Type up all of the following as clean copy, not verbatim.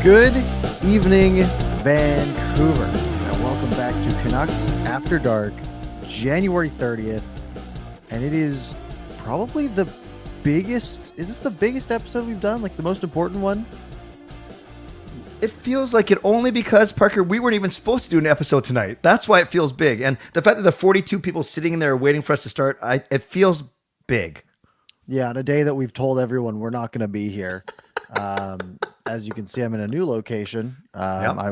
Good evening, Vancouver, and welcome back to Canucks After Dark, January 30th, and it is probably the biggest, is this the biggest episode we've done, like the most important one? It feels like it only because, Parker, we weren't even supposed to do an episode tonight. That's why it feels big, and the fact that the 42 people sitting in there waiting for us to start, it feels big. Yeah, on a day that we've told everyone we're not going to be here. As you can see, I'm in a new location. Yep. I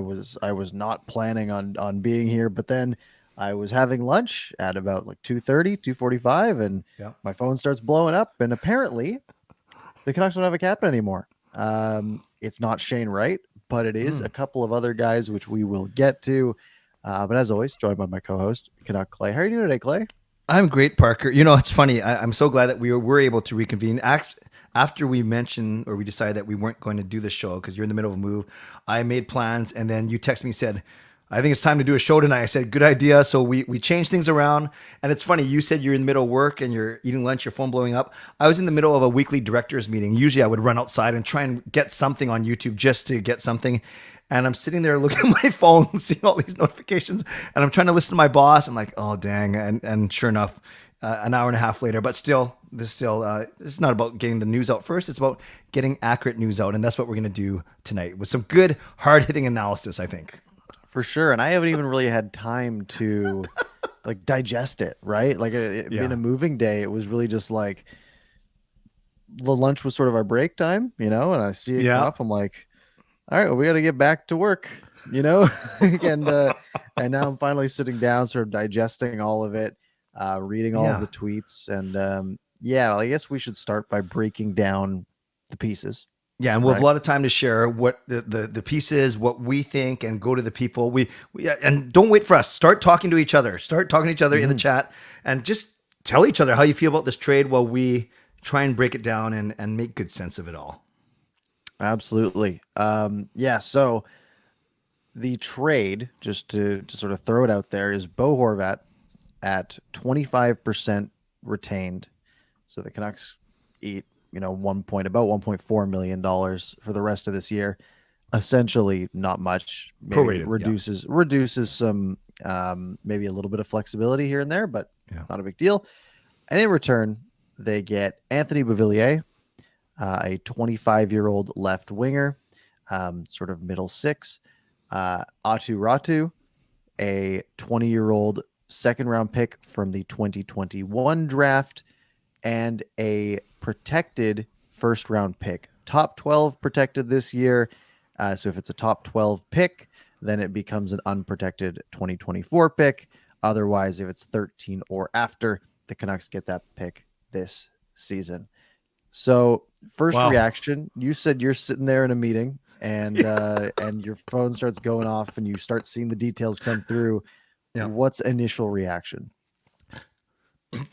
was not planning on being here, but then I was having lunch at about like 2:30, 2:45, and Yep. my phone starts blowing up, and apparently the Canucks don't have a captain anymore. It's not Shane Wright, but it is a couple of other guys, which we will get to. But as always, joined by my co-host, Canuck Clay. How are you doing today, Clay? I'm great, Parker. You know, it's funny. I'm so glad that we were able to reconvene. After we mentioned or we decided that we weren't going to do the show because you're in the middle of a move, I made plans, and then you texted me and said, I think it's time to do a show tonight. I said, good idea. So we changed things around. And it's funny, you said you're in the middle of work and you're eating lunch, your phone blowing up. I was in the middle of a weekly directors meeting. Usually I would run outside and try and get something on YouTube just to get something. And I'm sitting there looking at my phone, seeing all these notifications, and I'm trying to listen to my boss. I'm like, oh, dang. And sure enough, an hour and a half later, but still, this is not about getting the news out first. It's about getting accurate news out. And that's what we're going to do tonight with some good, hard-hitting analysis, I think. For sure. And I haven't even really had time to like digest it, right? Like in a moving day, it was really just like the lunch was sort of our break time, and I see it come up. I'm like, all right, well, we got to get back to work, and now I'm finally sitting down, sort of digesting all of it, reading all of the tweets. And I guess we should start by breaking down the pieces. Yeah, and we'll have a lot of time to share what the piece is, what we think, and go to the people. We and don't wait for us. Start talking to each other. Start talking to each other in the chat, and just tell each other how you feel about this trade while we try and break it down and make good sense of it all. Absolutely. So the trade, just to sort of throw it out there, is Bo Horvat at 25% retained. So the Canucks eat, about $1.4 million for the rest of this year. Essentially not much. Maybe reduces some, maybe a little bit of flexibility here and there, but not a big deal. And in return, they get Anthony Beauvillier, a 25-year-old left winger, sort of middle six. Aatu Raty, a 20-year-old second-round pick from the 2021 draft, and a protected first-round pick. Top 12 protected this year. So if it's a top 12 pick, then it becomes an unprotected 2024 pick. Otherwise, if it's 13 or after, the Canucks get that pick this season. So first reaction, you said you're sitting there in a meeting and your phone starts going off and you start seeing the details come through. Yeah. What's initial reaction?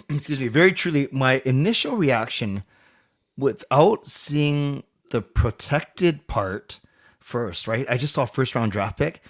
Excuse me. Very truly, my initial reaction without seeing the protected part first, right? I just saw first round draft pick.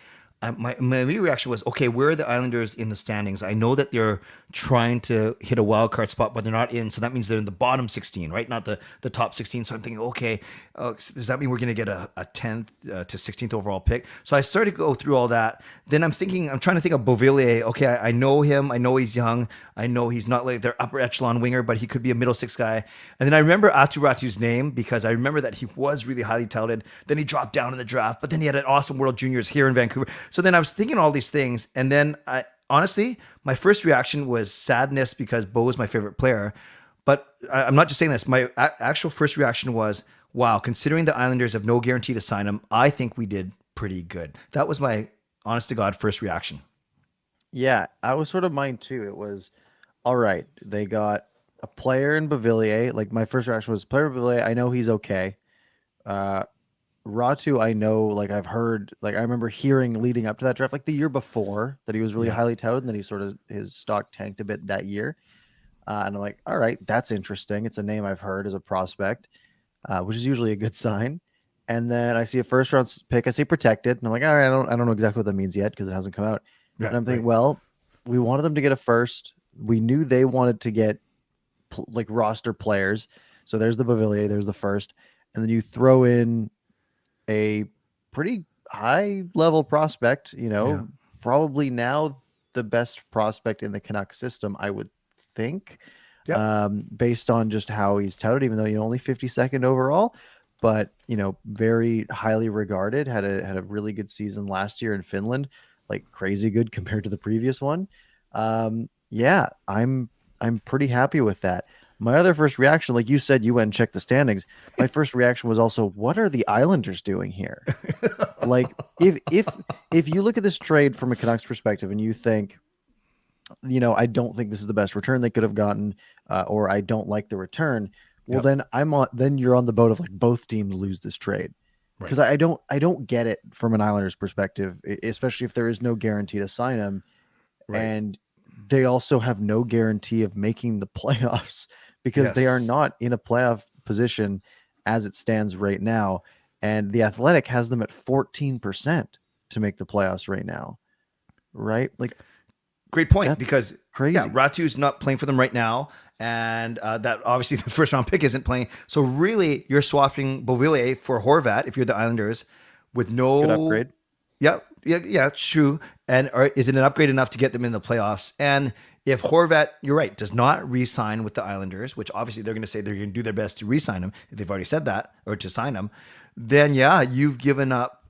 My immediate reaction was, okay, where are the Islanders in the standings? I know that they're trying to hit a wild card spot, but they're not in. So that means they're in the bottom 16, right? Not the top 16. So I'm thinking, okay, does that mean we're going to get a 10th to 16th overall pick? So I started to go through all that. Then I'm trying to think of Beauvillier. Okay, I know him. I know he's young. I know he's not like their upper echelon winger, but he could be a middle six guy. And then I remember Aatu Raty's name because I remember that he was really highly touted. Then he dropped down in the draft, but then he had an awesome World Juniors here in Vancouver. So then I was thinking all these things. And then honestly, my first reaction was sadness because Bo is my favorite player. But I'm not just saying this. My actual first reaction was, wow, considering the Islanders have no guarantee to sign him, I think we did pretty good. That was my honest to God first reaction. Yeah, I was sort of mine too. It was, all right, they got a player in Beauvillier. Like my first reaction was player Beauvillier. I know he's okay. Raty, I know, like I've heard, like I remember hearing leading up to that draft, like the year before, that he was really highly touted, and then his stock tanked a bit that year. And I'm like, all right, that's interesting. It's a name I've heard as a prospect, which is usually a good sign. And then I see a first round pick. I see protected, and I'm like, all right, I don't know exactly what that means yet because it hasn't come out. Right, and I'm thinking, well, we wanted them to get a first. We knew they wanted to get like roster players. So there's the Beauvillier, there's the first, and then you throw in a pretty high level prospect, Yeah. probably now the best prospect in the Canucks system, I would think, Yep. based on just how he's touted, even though, only 52nd overall, but, very highly regarded, had a really good season last year in Finland, like crazy good compared to the previous one. Yeah, I'm pretty happy with that. My other first reaction, like you said, you went and checked the standings. My first reaction was also, what are the Islanders doing here? Like, if you look at this trade from a Canucks perspective and you think, I don't think this is the best return they could have gotten, or I don't like the return. Well, Yep. then you're on the boat of like both teams lose this trade, Right. because I don't get it from an Islanders perspective, especially if there is no guarantee to sign him, Right. and they also have no guarantee of making the playoffs because they are Yes. not in a playoff position as it stands right now. And the Athletic has them at 14% to make the playoffs right now. Right? Like, Great point, that's because yeah, crazy. Ratu's not playing for them right now, and that obviously the first round pick isn't playing. So really, you're swapping Beauvillier for Horvat if you're the Islanders, with Good no. upgrade. Yeah, it's true. And is it an upgrade enough to get them in the playoffs? And if Horvat, you're right, does not re-sign with the Islanders, which obviously they're going to say they're going to do their best to re-sign him if they've already said that, or to sign him, then yeah, you've given up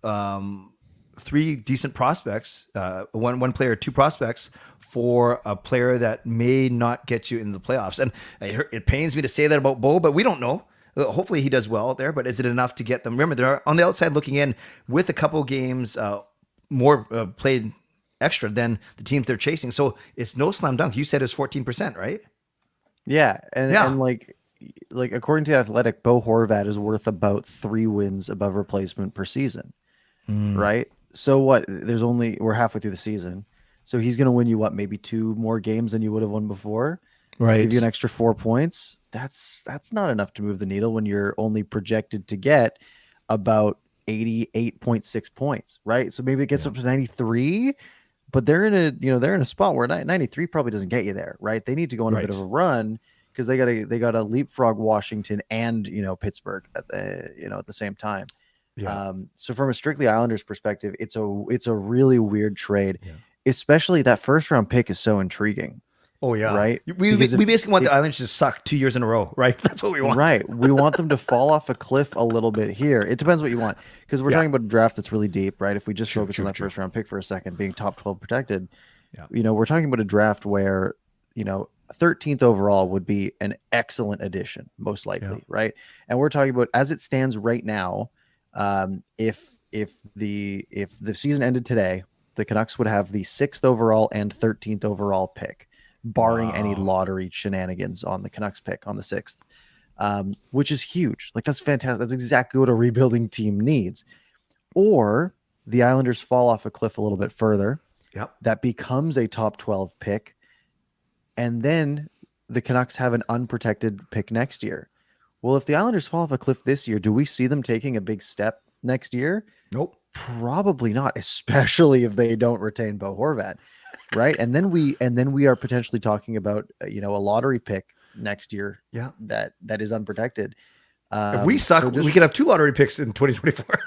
three decent prospects, one player, two prospects for a player that may not get you into the playoffs. And it pains me to say that about Bo, but we don't know. Hopefully he does well there, but is it enough to get them? Remember, they're on the outside looking in with a couple games more played extra than the teams they're chasing. So it's no slam dunk. You said it's 14%, right? Yeah, and Yeah. like according to Athletic, Bo Horvat is worth about 3 wins above replacement per season, right? So what? We're halfway through the season, so he's going to win you what, maybe two more games than you would have won before. Give you an Right. extra 4 points. That's not enough to move the needle when you're only projected to get about 88.6 points, right? So maybe it gets Yeah. up to 93, but they're in a spot where 93 probably doesn't get you there, right? They need to go on a bit of Right. a run because they got to leapfrog Washington and Pittsburgh at the same time. Yeah. So from a strictly Islanders perspective, it's a really weird trade, Yeah. especially that first round pick is so intriguing, Oh yeah. right? We Because we basically want if the Islanders to suck 2 years in a row, right? That's what we want. right, we want them to fall off a cliff a little bit here. It depends what you want, because we're Yeah. talking about a draft that's really deep, right? If we just True, focus on true, that true. first round pick for a second, being top 12 protected, Yeah. we're talking about a draft where 13th overall would be an excellent addition, most likely, Yeah. right? And we're talking about, as it stands right now, if the season ended today, the Canucks would have the 6th overall and 13th overall pick, barring any Wow. lottery shenanigans on the Canucks pick on the 6th, which is huge. Like, that's fantastic. That's exactly what a rebuilding team needs. Or the Islanders fall off a cliff a little bit further. Yep. That becomes a top 12 pick. And then the Canucks have an unprotected pick next year. Well, if the Islanders fall off a cliff this year, do we see them taking a big step next year? Nope. Probably not, especially if they don't retain Bo Horvat, right? And then we are potentially talking about a lottery pick next year Yeah. that is unprotected. If we suck, So we just could have two lottery picks in 2024.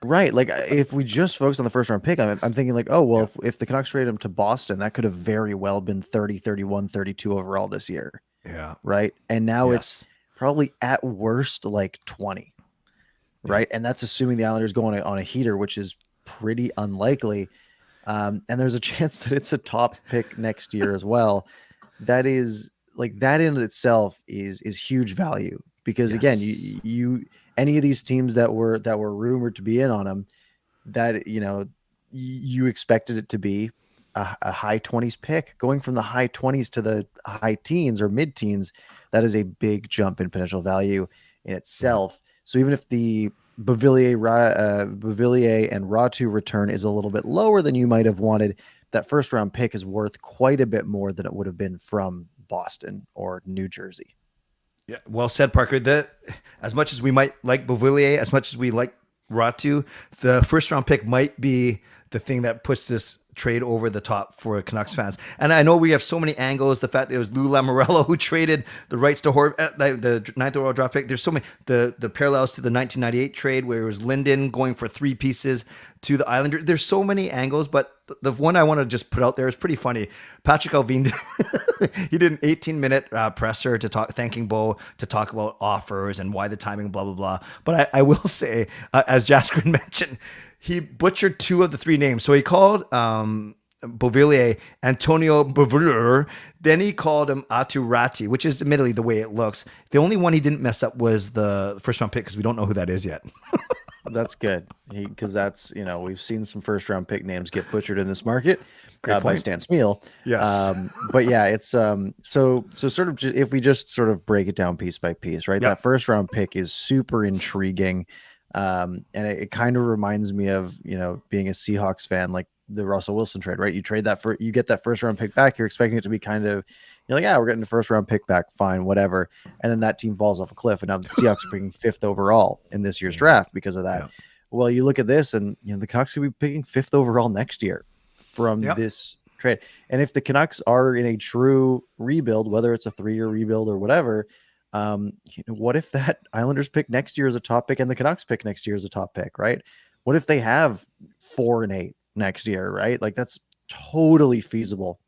right, like if we just focus on the first round pick, I'm thinking like, oh well, Yeah. if the Canucks trade him to Boston, that could have very well been 30, 31, 32 overall this year, Yeah. right? And now it's Yes. probably at worst like 20, right? And that's assuming the Islanders go on a heater, which is pretty unlikely. And there's a chance that it's a top pick next year as well. That is like, that in itself is huge value, because again, Yes. you any of these teams that were rumored to be in on him, that you expected it to be a high 20s pick, going from the high 20s to the high teens or mid teens. That is a big jump in potential value in Yeah. itself. So even if the Beauvillier and Ratu return is a little bit lower than you might have wanted, that first round pick is worth quite a bit more than it would have been from Boston or New Jersey. Yeah. Well said, Parker. As much as we might like Beauvillier, as much as we like Ratu, the first round pick might be the thing that puts this trade over the top for Canucks fans. And I know we have so many angles. The fact that it was Lou Lamoriello who traded the rights to the ninth overall draft pick. There's so many the parallels to the 1998 trade where it was Linden going for 3 pieces to the Islanders. There's so many angles, but the one I want to just put out there is pretty funny. Patrick Alvin, he did an 18-minute presser thanking Bo to talk about offers and why the timing, blah, blah, blah. But I will say, as Jaskrin mentioned, he butchered 2 of the 3 names. So he called Beauvillier Antonio Beauvillier. Then he called him Aatu Raty, which is admittedly the way it looks. The only one he didn't mess up was the first round pick because we don't know who that is yet. That's good because that's, we've seen some first round pick names get butchered in this market by Stan Smeal. Yes. But yeah, it's so sort of if we just sort of break it down piece by piece, right? Yep. That first round pick is super intriguing. And it kind of reminds me of, being a Seahawks fan, like the Russell Wilson trade, right? You get that first round pick back. You're expecting it to be kind of, you're like, yeah, we're getting the first round pick back. Fine, whatever. And then that team falls off a cliff. And now the Seahawks are picking 5th overall in this year's draft because of that. Yeah. Well, you look at this and, the Canucks could be picking 5th overall next year from this trade. And if the Canucks are in a true rebuild, whether it's a 3-year rebuild or whatever, what if that Islanders pick next year as a top pick and the Canucks pick next year as a top pick, right? What if they have 4 and 8 next year, right? Like that's totally feasible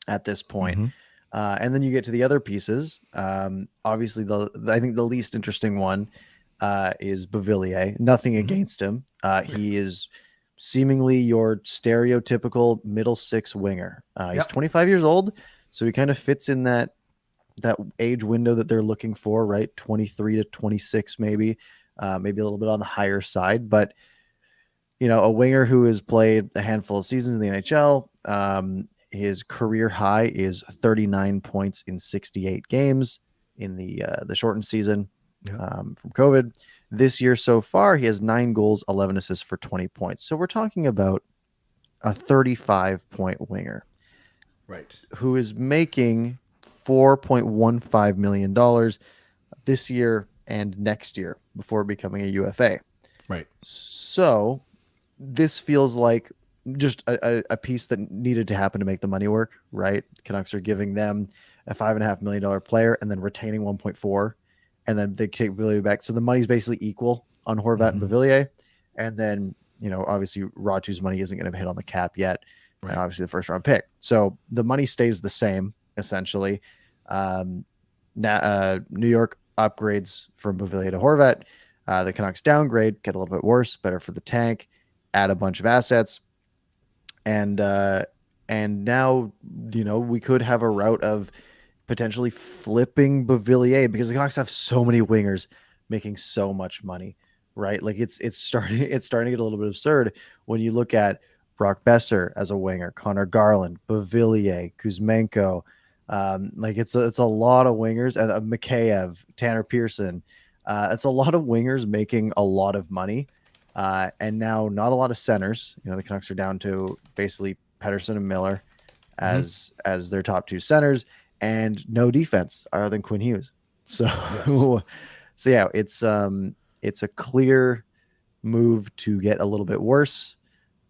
at this point. Mm-hmm. And then you get to the other pieces. Obviously, I think the least interesting one is Beauvillier. Nothing against him. He is seemingly your stereotypical middle 6 winger. He's 25 years old, so he kind of fits in that age window that they're looking for, right? 23 to 26, maybe a little bit on the higher side, but a winger who has played a handful of seasons in the NHL. His career high is 39 points in 68 games in the shortened season from COVID. This year so far, he has 9 goals, 11 assists for 20 points. So we're talking about a 35-point winger, right? Who is making $4.15 million this year and next year before becoming a UFA. Right. So this feels like just a piece that needed to happen to make the money work, right? The Canucks are giving them a $5.5 million player and then retaining 1.4, and then they take Beauvillier back. So the money's basically equal on Horvat and Beauvillier. And then, obviously Raty's money isn't going to hit on the cap yet. Right. And obviously the first round pick. So the money stays the same essentially. New York upgrades from Beauvillier to Horvat. The Canucks downgrade, get a little bit worse, better for the tank, add a bunch of assets. And now, we could have a route of potentially flipping Beauvillier because the Canucks have so many wingers making so much money, right? Like it's starting to get a little bit absurd when you look at Brock Besser as a winger, Connor Garland, Beauvillier, Kuzmenko. Like it's a lot of wingers, and Mikheyev, Tanner Pearson. It's a lot of wingers making a lot of money. And now not a lot of centers. The Canucks are down to basically Pettersson and Miller as their top 2 centers, and no defense other than Quinn Hughes. So, so yeah, it's a clear move to get a little bit worse.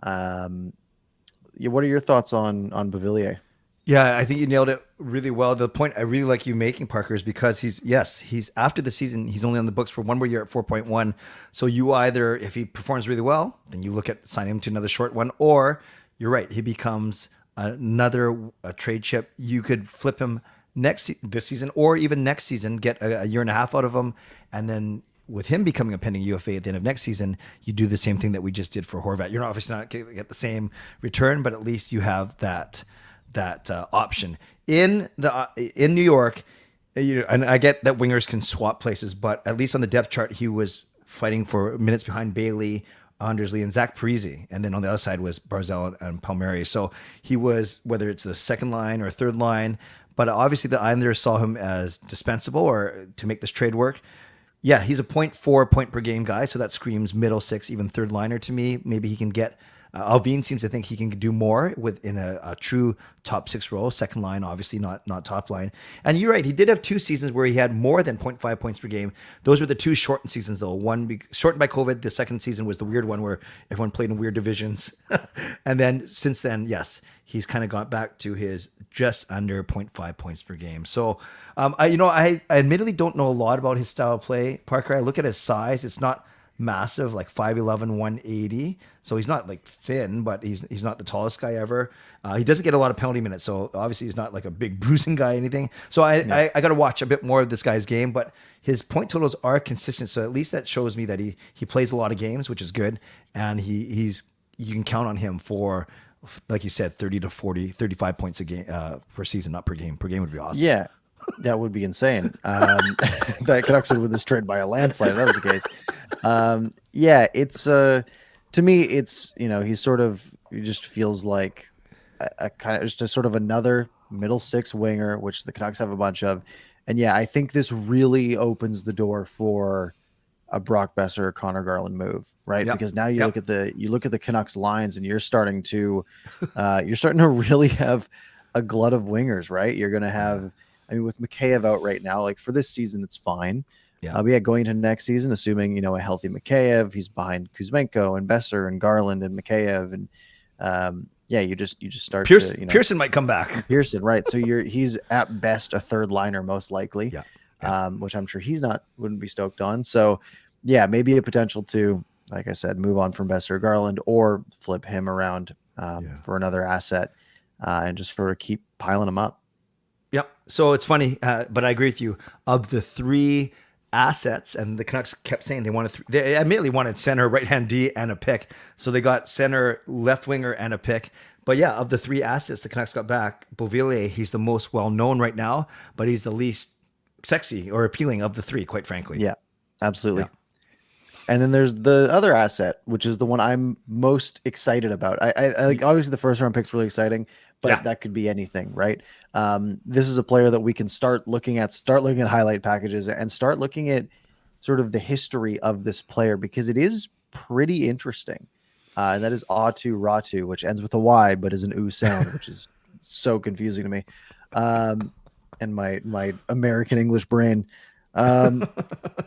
What are your thoughts on Beauvillier? Yeah, I think you nailed it really well. The point I really like you making, Parker, is because he's after the season, he's only on the books for 1 more year at 4.1. So you either, if he performs really well, then you look at signing him to another short one, or you're right, he becomes another trade chip. You could flip him this season, or even next season, get a year and a half out of him, and then with him becoming a pending UFA at the end of next season, you do the same thing that we just did for Horvat. You're obviously not going to get the same return, but at least you have that option in New York. And I get that wingers can swap places, but at least on the depth chart, he was fighting for minutes behind Bailey, Andersley, and Zach Parise. And then on the other side was Barzal and Palmieri. So he was, whether it's the second line or third line, but obviously the Islanders saw him as dispensable or to make this trade work. Yeah, he's a 0.4 point per game guy. So that screams middle 6, even third liner to me. Maybe he can get Alvin seems to think he can do more within a true top six role, second line, obviously not top line. And you're right, he did have 2 seasons where he had more than 0.5 points per game. Those were the 2 shortened seasons, though. One shortened by COVID. The second season was the weird one where everyone played in weird divisions. And then since then, yes, he's kind of got back to his just under 0.5 points per game. So, I admittedly don't know a lot about his style of play, Parker. I look at his size; it's not massive, like 5'11", 180. So he's not like thin, but he's not the tallest guy ever. He doesn't get a lot of penalty minutes, so obviously he's not like a big bruising guy or anything. So I got to watch a bit more of this guy's game, but his point totals are consistent. So at least that shows me that he plays a lot of games, which is good, and you can count on him for, like you said, 30 to 40, 35 points a game per season, not per game. Per game would be awesome. Yeah, that would be insane. That Canucks would win this trade by a landslide if that was the case. Yeah, it's to me, it's, he just feels like a kind of just sort of another middle six winger, which the Canucks have a bunch of. And yeah, I think this really opens the door for a Brock Besser or Connor Garland move, right? Yep. Because now you look at the Canucks lines, and you're starting to really have a glut of wingers, right? You're going to have, I mean, with Mikheyev out right now, like for this season, it's fine. Yeah. But yeah, going into next season, assuming, a healthy Mikheyev, he's behind Kuzmenko and Besser and Garland and Mikheyev. And you just start Pearson might come back. Pearson, right. So he's at best a third liner, most likely. Yeah. Which I'm sure wouldn't be stoked on. So yeah, maybe a potential to, like I said, move on from Besser or Garland, or flip him around for another asset and just sort of keep piling him up. Yep. So it's funny, but I agree with you. Of the 3 assets, and the Canucks kept saying they immediately wanted center, right-hand D, and a pick. So they got center, left winger, and a pick. But yeah, of the 3 assets the Canucks got back, Beauvillier, he's the most well-known right now, but he's the least sexy or appealing of the 3, quite frankly. Yeah, absolutely. Yeah. And then there's the other asset, which is the one I'm most excited about. I like, obviously the first round pick's really exciting, but that could be anything, right? This is a player that we can start looking at highlight packages and start looking at sort of the history of this player, because it is pretty interesting. And that is Aatu Raty, which ends with a Y, but is an oo sound, which is so confusing to me. And my American English brain. Where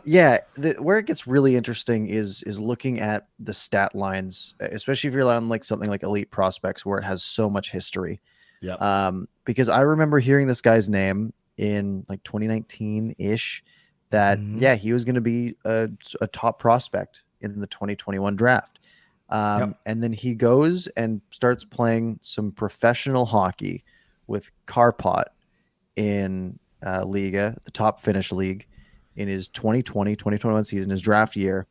it gets really interesting is looking at the stat lines, especially if you're on like something like Elite Prospects, where it has so much history. Yeah. Because I remember hearing this guy's name in like 2019 ish, that he was going to be a top prospect in the 2021 draft. And then he goes and starts playing some professional hockey with Karpat in Liga, the top Finnish league, in his 2020-2021 season, his draft year,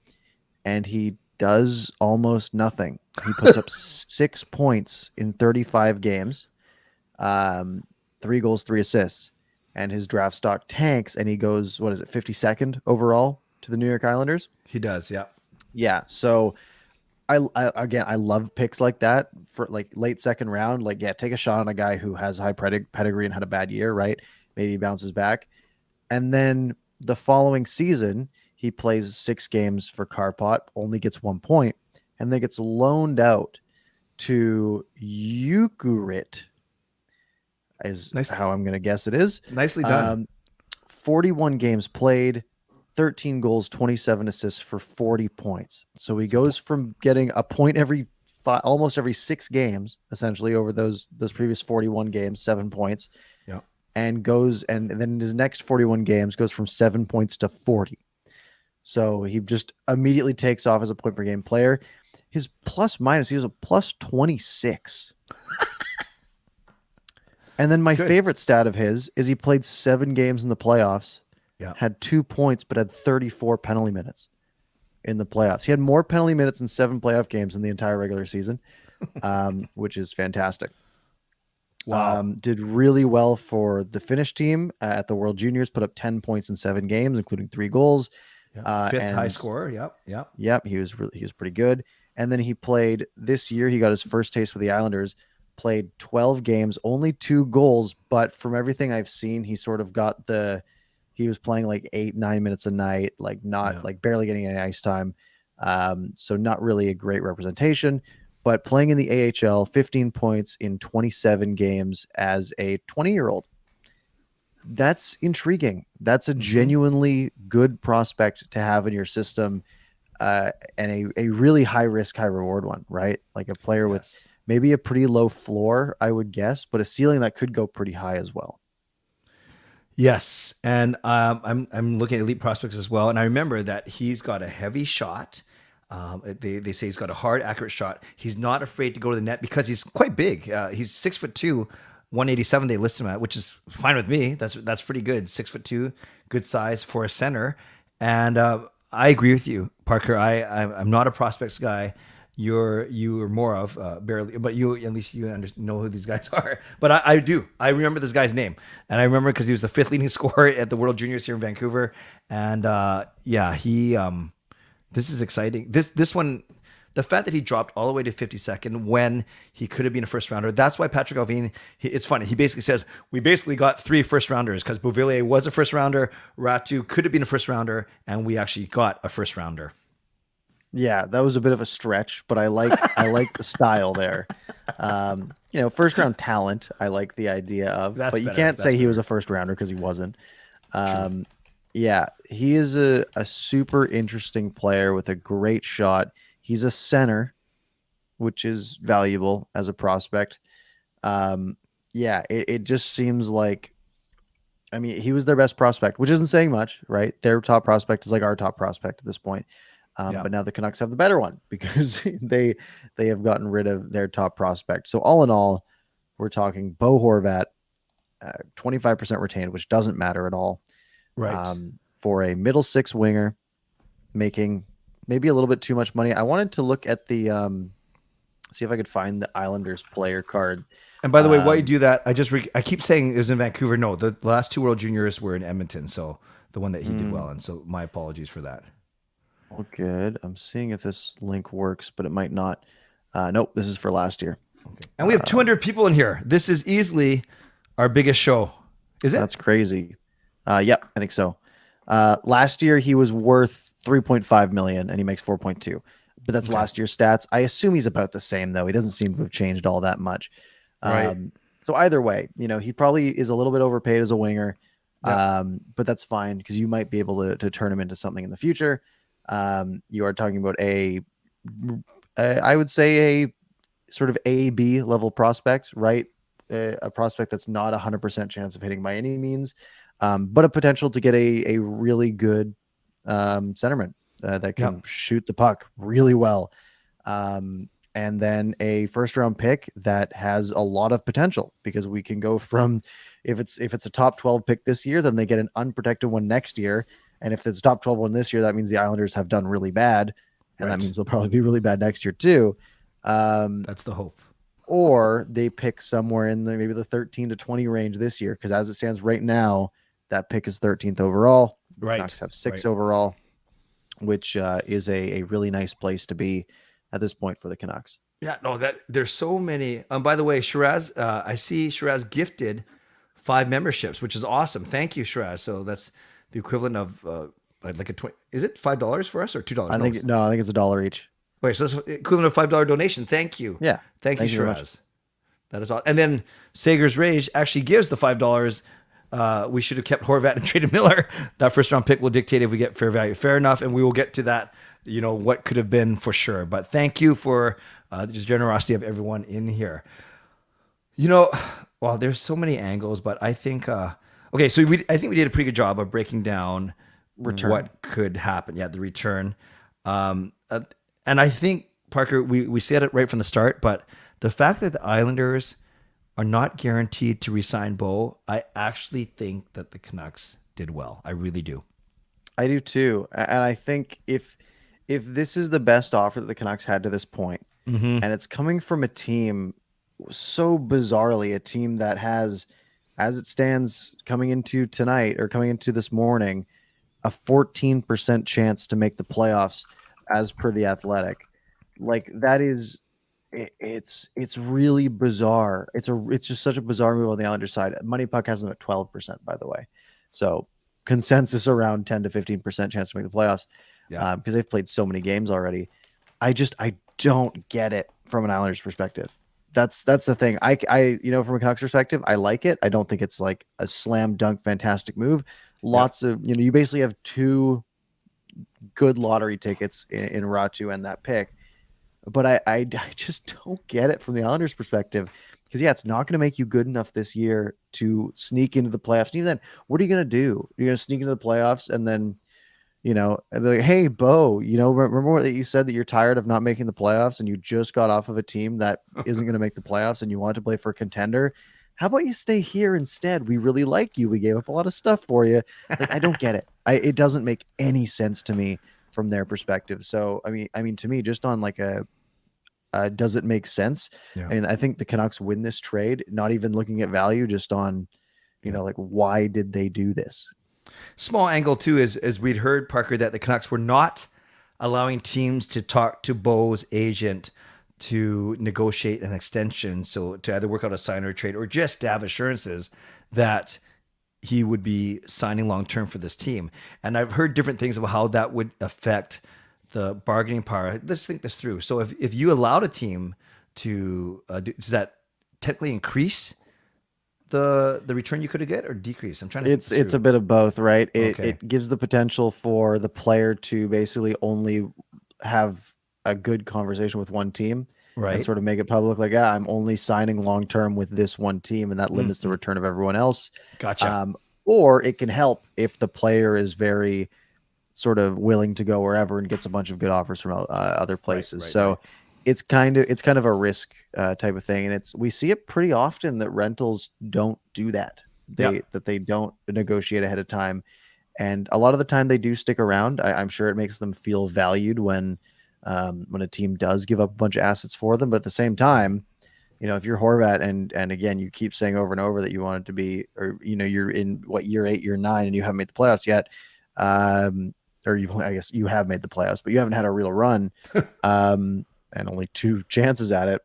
and he does almost nothing. He puts up 6 points in 35 games, 3 goals, 3 assists, and his draft stock tanks, and he goes, 52nd overall to the New York Islanders? He does, yeah. Yeah, so I love picks like that for like late second round. Like, take a shot on a guy who has high pedigree and had a bad year, right? Maybe he bounces back. And then the following season, he plays 6 games for Karpat, only gets 1 point, and then gets loaned out to Jukurit, is how I'm going to guess it is. Nicely done. 41 games played, 13 goals, 27 assists for 40 points. So he goes from getting a point almost every 6 games, essentially, over those previous 41 games, 7 points. Yeah. And then in his next 41 games goes from 7 points to 40. So he just immediately takes off as a point per game player. His plus minus, he was a plus 26. And then my favorite stat of his is he played 7 games in the playoffs, had 2 points, but had 34 penalty minutes in the playoffs. He had more penalty minutes in 7 playoff games in the entire regular season, which is fantastic. Wow. Did really well for the Finnish team at the World Juniors, put up 10 points in 7 games, including 3 goals. Fifth high scorer. Yep. Yep. He was pretty good. And then he played this year. He got his first taste with the Islanders, played 12 games, only 2 goals. But from everything I've seen, he sort of got he was playing like 8-9 minutes a night, like like barely getting any ice time. So not really a great representation. but playing in the AHL, 15 points in 27 games as a 20-year-old. That's intriguing. That's a genuinely good prospect to have in your system, and a really high risk, high reward one, right? Like a player with Yes. maybe a pretty low floor, I would guess, but a ceiling that could go pretty high as well. Yes, and I'm looking at elite prospects as well, and I remember that he's got a heavy shot. They say he's got a hard, accurate shot. He's not afraid to go to the net because he's quite big. He's 6'2", 187. They list him at, which is fine with me. That's pretty good. 6'2", good size for a center. And I agree with you, Parker. I'm not a prospects guy. You're more of barely, but you at least you know who these guys are. But I do. I remember this guy's name, and I remember because he was the 5th leading scorer at the World Juniors here in Vancouver. And yeah, he. This is exciting. This one, the fact that he dropped all the way to 52nd when he could have been a first rounder. That's why Patrick Allvin. It's funny. He basically says we basically got 3 first rounders because Beauvillier was a first rounder, Aatu could have been a first rounder, and we actually got a first rounder. Yeah, that was a bit of a stretch, but I like the style there. First round talent, I like the idea of, That's but you better. can't That's say he better. was a first rounder because he wasn't. Yeah, he is a super interesting player with a great shot. He's a center, which is valuable as a prospect. Yeah, it just seems like, I mean, he was their best prospect, which isn't saying much, right? Their top prospect is like our top prospect at this point. Yeah. But now the Canucks have the better one because they have gotten rid of their top prospect. So all in all, we're talking Bo Horvat, 25% retained, which doesn't matter at all. Right. For a middle 6 winger, making maybe a little bit too much money. I wanted to look at the see if I could find the Islanders player card. And by the way, while you do that, I keep saying it was in Vancouver. No, the last 2 World Juniors were in Edmonton, so the one that he did well in. So my apologies for that. Well, good. I'm seeing if this link works, but it might not. Nope, this is for last year. Okay. And we have 200 people in here. This is easily our biggest show. Is it? That's crazy. Yep, I think so. Last year he was worth 3.5 million and he makes 4.2. But that's last year's stats. I assume he's about the same though. He doesn't seem to have changed all that much. Right. So either way, he probably is a little bit overpaid as a winger. Yep. But that's fine because you might be able to turn him into something in the future. You are talking about I would say a sort of A-B level prospect, right? A prospect that's not 100% chance of hitting by any means, but a potential to get a really good centerman that can shoot the puck really well. And then a first round pick that has a lot of potential because we can go from, if it's a top 12 pick this year, then they get an unprotected one next year. And if it's a top 12 one this year, that means the Islanders have done really bad. And that means they'll probably be really bad next year too. That's the hope. Or they pick somewhere in maybe the 13 to 20 range this year. Because as it stands right now, that pick is 13th overall. Right. Canucks have 6 overall, which is a really nice place to be at this point for the Canucks. Yeah, no, there's so many. By the way, Shiraz, I see Shiraz gifted 5 memberships, which is awesome. Thank you, Shiraz. So that's the equivalent of like a 20. Is it $5 for us or $2? I think it's $1 each. Wait, so that's equivalent of $5 donation. Thank you. Yeah. Thank you, very much. Shiraz. That is all. And then Sager's Rage actually gives the $5. We should have kept Horvat and traded Miller. That first round pick will dictate if we get fair value. Fair enough. And we will get to that, what could have been for sure. But thank you for the generosity of everyone in here. Well, there's so many angles, but I think, okay, so I think we did a pretty good job of breaking down Return. what could happen. Yeah, the return. And I think, Parker, we said it right from the start, but the fact that the Islanders are not guaranteed to re-sign Bo, I actually think that the Canucks did well. I really do. I do too. And I think if this is the best offer that the Canucks had to this point, and it's coming from a team so bizarrely, a team that has, as it stands coming into tonight or coming into this morning, a 14% chance to make the playoffs as per the Athletic. Like that is, it's really bizarre. It's just such a bizarre move on the Islanders side. Money Puck has them at 12%, by the way. So consensus around 10 to 15% chance to make the playoffs. Yeah. Because they've played so many games already. I don't get it from an Islanders perspective. That's the thing. From a Canucks perspective, I like it. I don't think it's like a slam dunk fantastic move. Yep. Lots of, you basically have two good lottery tickets in Ratu and that pick. But I just don't get it from the Islanders perspective. Because yeah, it's not going to make you good enough this year to sneak into the playoffs. And even then, what are you going to do? You're going to sneak into the playoffs and then and be like, hey, Bo, remember what you said that you're tired of not making the playoffs and you just got off of a team that isn't going to make the playoffs and you want to play for a contender? How about you stay here instead? We really like you. We gave up a lot of stuff for you. Like, I don't get it. It doesn't make any sense to me from their perspective. So, I mean, to me, just on like does it make sense? Yeah. I mean, I think the Canucks win this trade, not even looking at value, just on, like, why did they do this? Small angle too is, as we'd heard, Parker, that the Canucks were not allowing teams to talk to Bo's agent to negotiate an extension. So to either work out a sign or a trade, or just to have assurances that he would be signing long term for this team. And I've heard different things about how that would affect the bargaining power. Let's think this through. So if you allowed a team to, does that technically increase the return you could get, or decrease? I'm trying to. It's a bit of both, right? Okay. It gives the potential for the player to basically only have a good conversation with one team and Right. sort of make it public, like, I'm only signing long term with this one team, and that limits the return of everyone else. Gotcha. Or it can help if the player is very sort of willing to go wherever and gets a bunch of good offers from other places. So it's kind of a risk type of thing, and we see it pretty often that rentals don't do that. They don't negotiate ahead of time, and a lot of the time they do stick around. I'm sure it makes them feel valued when a team does give up a bunch of assets for them. But at the same time, if you're Horvat and again you keep saying over and over that you want it to be, or you're in year 8, year 9, and you haven't made the playoffs yet. I guess you have made the playoffs, but you haven't had a real run, and only 2 chances at it.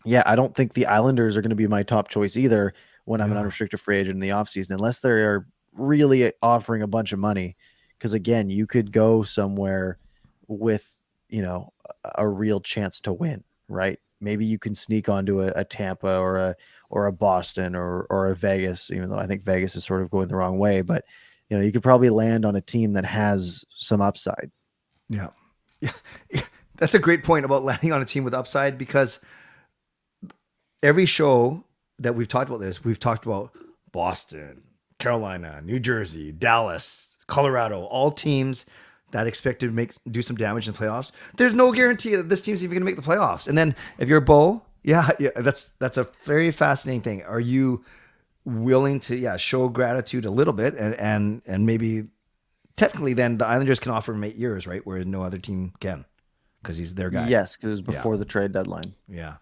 Yeah, I don't think the Islanders are going to be my top choice either when I'm an unrestricted free agent in the offseason, unless they are really offering a bunch of money. Because again, you could go somewhere with, a real chance to win, right? Maybe you can sneak onto a Tampa or a Boston or a Vegas, even though I think Vegas is sort of going the wrong way, but you could probably land on a team that has some upside. Yeah. Yeah. That's a great point about landing on a team with upside, because every show that we've talked about this, we've talked about Boston, Carolina, New Jersey, Dallas, Colorado, all teams that expect to do some damage in the playoffs. There's no guarantee that this team's even going to make the playoffs. And then if you're Bo, that's a very fascinating thing. Are you willing to show gratitude a little bit and maybe technically then the Islanders can offer him 8 years, right? Where no other team can, because he's their guy. Yes, because it was before the trade deadline. Yeah.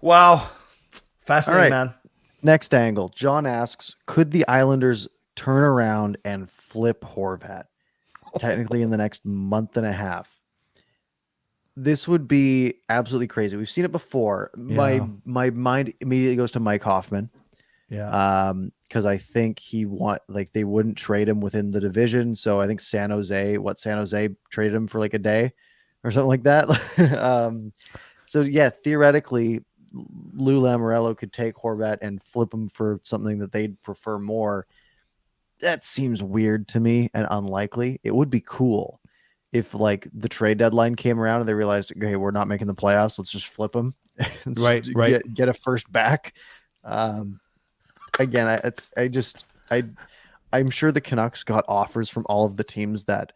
Wow. Fascinating, man. Next angle. John asks, could the Islanders turn around and flip Horvat technically in the next month and a half? This would be absolutely crazy. We've seen it before. Yeah. My mind immediately goes to Mike Hoffman. Yeah. Because I think they wouldn't trade him within the division. So I think San Jose traded him for like a day or something like that. So yeah, theoretically, Lou Lamoriello could take Horvat and flip him for something that they'd prefer more. That seems weird to me and unlikely. It would be cool if like the trade deadline came around and they realized, okay, we're not making the playoffs, let's just flip him. Right. Get a first back. Again, I'm sure the Canucks got offers from all of the teams that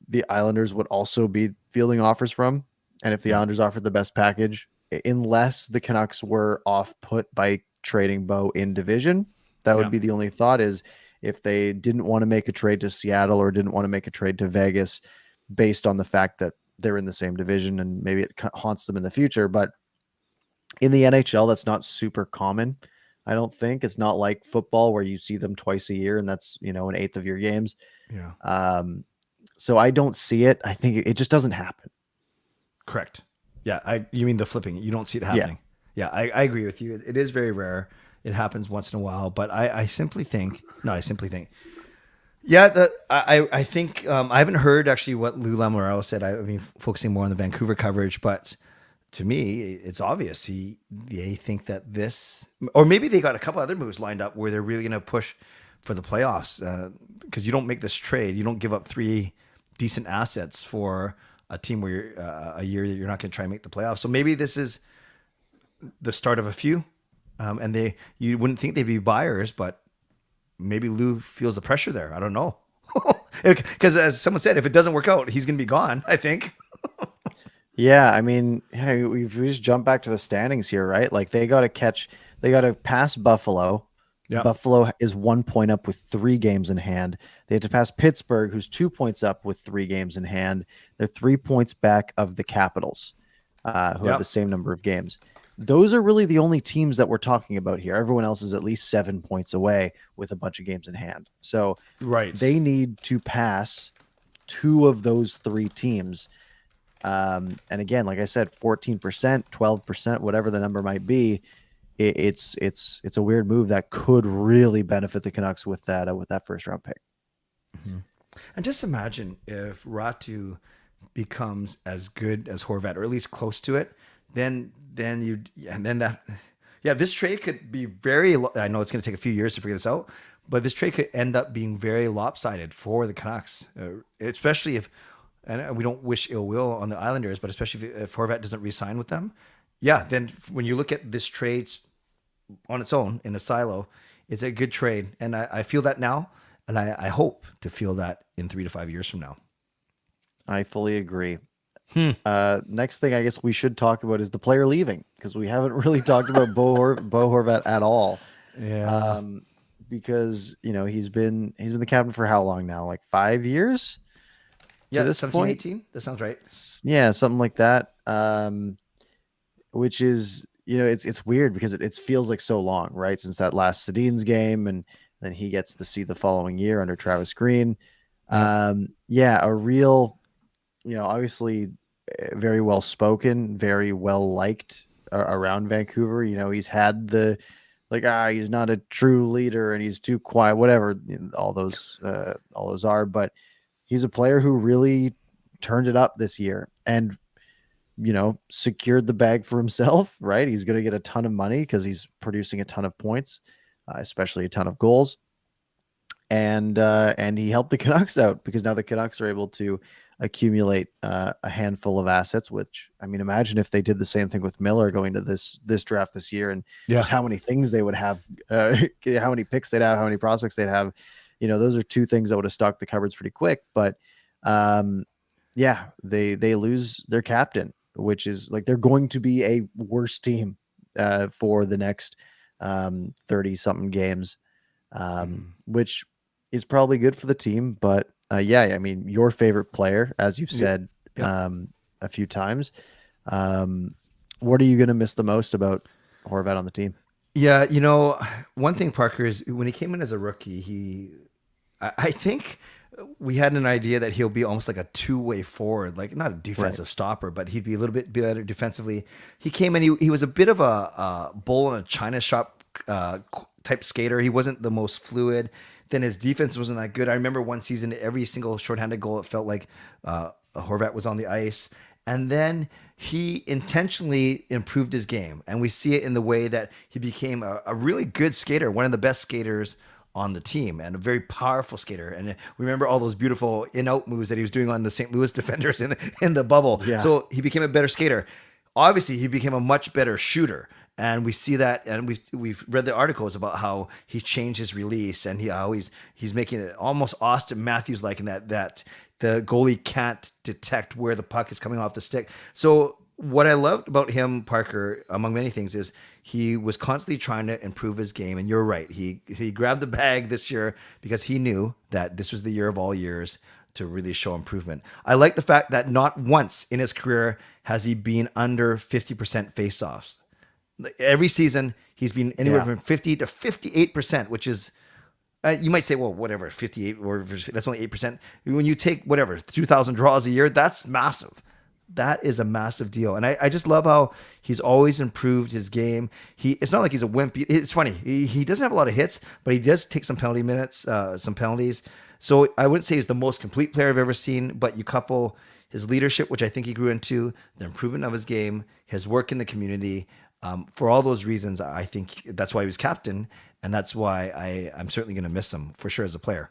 the Islanders would also be fielding offers from. And if the Islanders offered the best package, unless the Canucks were off put by trading Bo in division, that would be the only thought, is if they didn't want to make a trade to Seattle or didn't want to make a trade to Vegas based on the fact that they're in the same division and maybe it haunts them in the future. But in the NHL, that's not super common. I don't think it's not like football where you see them twice a year and that's, an eighth of your games. Yeah. So I don't see it. I think it just doesn't happen. Correct. Yeah. You mean the flipping? You don't see it happening. Yeah. I agree with you. It is very rare. It happens once in a while, but I simply think, Yeah, I think I haven't heard actually what Lou Lamoriello said. I mean, focusing more on the Vancouver coverage, but to me, it's obvious they think that this, or maybe they got a couple other moves lined up where they're really going to push for the playoffs. Because you don't make this trade, you don't give up three decent assets for a team where you're, a year that you're not going to try and make the playoffs. So maybe this is the start of a few, and you wouldn't think they'd be buyers, but maybe Lou feels the pressure there. I don't know. Because as someone said, if it doesn't work out, he's going to be gone, I think. Yeah, I mean, hey, we just jump back to the standings here, right? Like they got to pass Buffalo. Yeah. Buffalo is 1 point up with 3 games in hand. They have to pass Pittsburgh, who's 2 points up with 3 games in hand. They're 3 points back of the Capitals, who have the same number of games. Those are really the only teams that we're talking about here. Everyone else is at least 7 points away with a bunch of games in hand. So they need to pass 2 of those 3 teams. And again, like I said, 14%, 12%, whatever the number might be, it's a weird move that could really benefit the Canucks with that first round pick. Mm-hmm. And just imagine if Aatu becomes as good as Horvat, or at least close to it, then this trade could be very. I know it's going to take a few years to figure this out, but this trade could end up being very lopsided for the Canucks, especially if. And we don't wish ill will on the Islanders, but especially if Horvat doesn't re-sign with them. Yeah, then when you look at this trade on its own in a silo, it's a good trade. And I feel that now, and I hope to feel that in 3 to 5 years from now. I fully agree. Next thing I guess we should talk about is the player leaving, because we haven't really talked about Bo Horvat at all. Yeah. Because he's been the captain for how long now? Like 5 years? Yeah, this 17, point? 18. That sounds right. Yeah, something like that. Which is, it's weird because it feels like so long, right? Since that last Sedin's game, and then he gets to see the following year under Travis Green. A real, obviously very well spoken, very well liked around Vancouver. He's had the he's not a true leader and he's too quiet, whatever all those are, but he's a player who really turned it up this year and, secured the bag for himself, right? He's going to get a ton of money because he's producing a ton of points, especially a ton of goals. And he helped the Canucks out because now the Canucks are able to accumulate a handful of assets, which, I mean, imagine if they did the same thing with Miller going to this draft this year, and just how many things they would have, how many picks they'd have, how many prospects they'd have. Those are 2 things that would have stocked the cupboards pretty quick. But they lose their captain, which is like they're going to be a worse team for the next 30 something games, which is probably good for the team. But I mean, your favorite player, as you've said a few times, what are you going to miss the most about Horvat on the team? Yeah, one thing, Parker, is when he came in as a rookie, I think we had an idea that he'll be almost like a 2-way forward, like not a defensive stopper, but he'd be a little bit better defensively. He came in, he was a bit of a bull in a china shop type skater. He wasn't the most fluid. Then his defense wasn't that good. I remember one season, every single shorthanded goal, it felt like Horvat was on the ice. And then he intentionally improved his game. And we see it in the way that he became a really good skater, one of the best skaters on the team, and a very powerful skater. And we remember all those beautiful in-out moves that he was doing on the St. Louis defenders in the bubble. Yeah. So he became a better skater. Obviously, he became a much better shooter. And we see that, and we've read the articles about how he's changed his release, and he's making it almost Austin Matthews like in that the goalie can't detect where the puck is coming off the stick. So what I loved about him, Parker, among many things, is he was constantly trying to improve his game. And you're right, he grabbed the bag this year because he knew that this was the year of all years to really show improvement. I like the fact that not once in his career has he been under 50% faceoffs. Every season, he's been anywhere from 50 to 58%, which is, you might say, well, whatever, 58, or that's only 8%. When you take, 2,000 draws a year, that's massive. That is a massive deal. And I just love how he's always improved his game. It's not like he's a wimp. It's funny. He doesn't have a lot of hits, but he does take some penalty minutes, some penalties. So I wouldn't say he's the most complete player I've ever seen, but you couple his leadership, which I think he grew into, the improvement of his game, his work in the community. For all those reasons, I think that's why he was captain. And that's why I'm certainly going to miss him for sure as a player.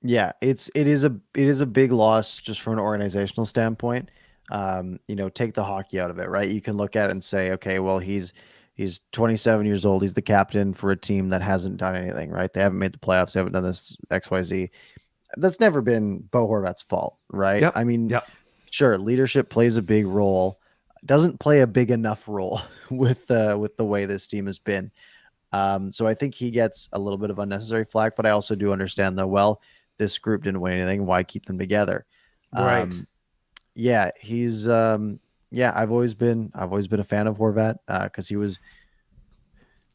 Yeah, it is a big loss just from an organizational standpoint. Take the hockey out of it, right? You can look at it and say, okay, well, he's 27 years old. He's the captain for a team that hasn't done anything, right? They haven't made the playoffs. They haven't done this XYZ. That's never been Bo Horvat's fault, right? Yep. I mean, Yep. sure, leadership plays a big role. Doesn't play a big enough role with the way this team has been. So I think he gets a little bit of unnecessary flack, but I also do understand that, well, this group didn't win anything. Why keep them together? Right. Yeah, he's I've always been a fan of Horvat because he was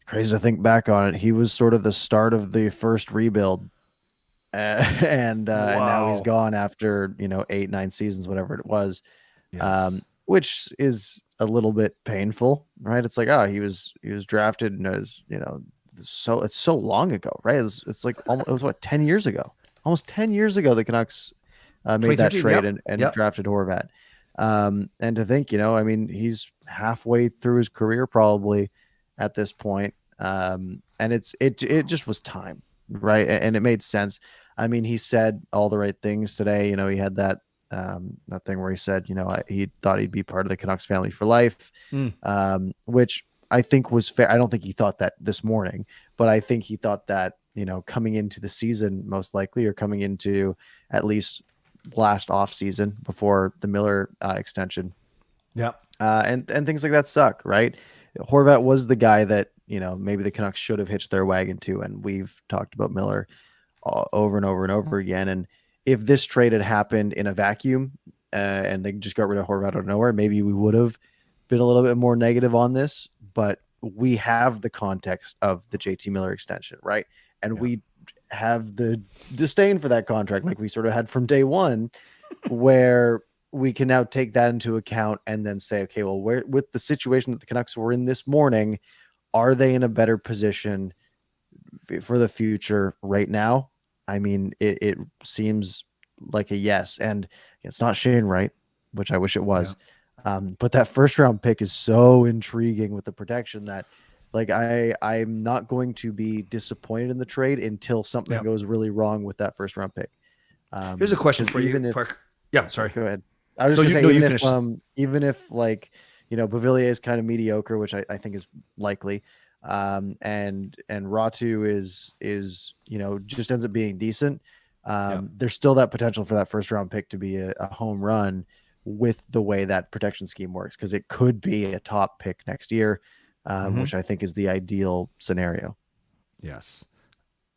crazy to think back on it. He was sort of the start of the first rebuild, and now he's Wow. gone after 8-9 seasons, whatever it was, Yes. which is a little bit painful, right? It's like, oh, he was drafted and so it's so long ago, right? It's like almost, it was what 10 years ago, almost 10 years ago the Canucks made that 2013. trade Yep. and Yep. drafted Horvat. And to think, I mean, he's halfway through his career probably at this point. And it just was time, right? And it made sense. I mean, he said all the right things today. He had that thing where he said, he thought he'd be part of the Canucks family for life, Mm. which I think was fair. I don't think he thought that this morning, but I think he thought that, coming into the season, most likely, or coming into at least last off season before the Miller extension, Yep. and things like that suck, right? Horvat was the guy that maybe the Canucks should have hitched their wagon to, and we've talked about Miller over and over and over again. And if this trade had happened in a vacuum and they just got rid of Horvat out of nowhere, maybe we would have been a little bit more negative on this. But we have the context of the JT Miller extension, right? And Yeah. we have the disdain for that contract, like we sort of had from day one, where we can now take that into account and then say, okay, well, where with the situation that the Canucks were in this morning, are they in a better position for the future right now? I mean, it seems like a yes, and it's not Shane Wright, which I wish it was. But that first round pick is so intriguing with the protection that, like, I'm not going to be disappointed in the trade until something Yep. goes really wrong with that first round pick. Here's a question 'Cause for you, even if Park. Yeah. Sorry. Go ahead. I was So just you gonna no, say, you finish. even if like, Beauvillier is kind of mediocre, which I think is likely. And Ratu is just ends up being decent. Yeah. There's still that potential for that first round pick to be a home run with the way that protection scheme works, because it could be a top pick next year, Mhm. which I think is the ideal scenario. Yes.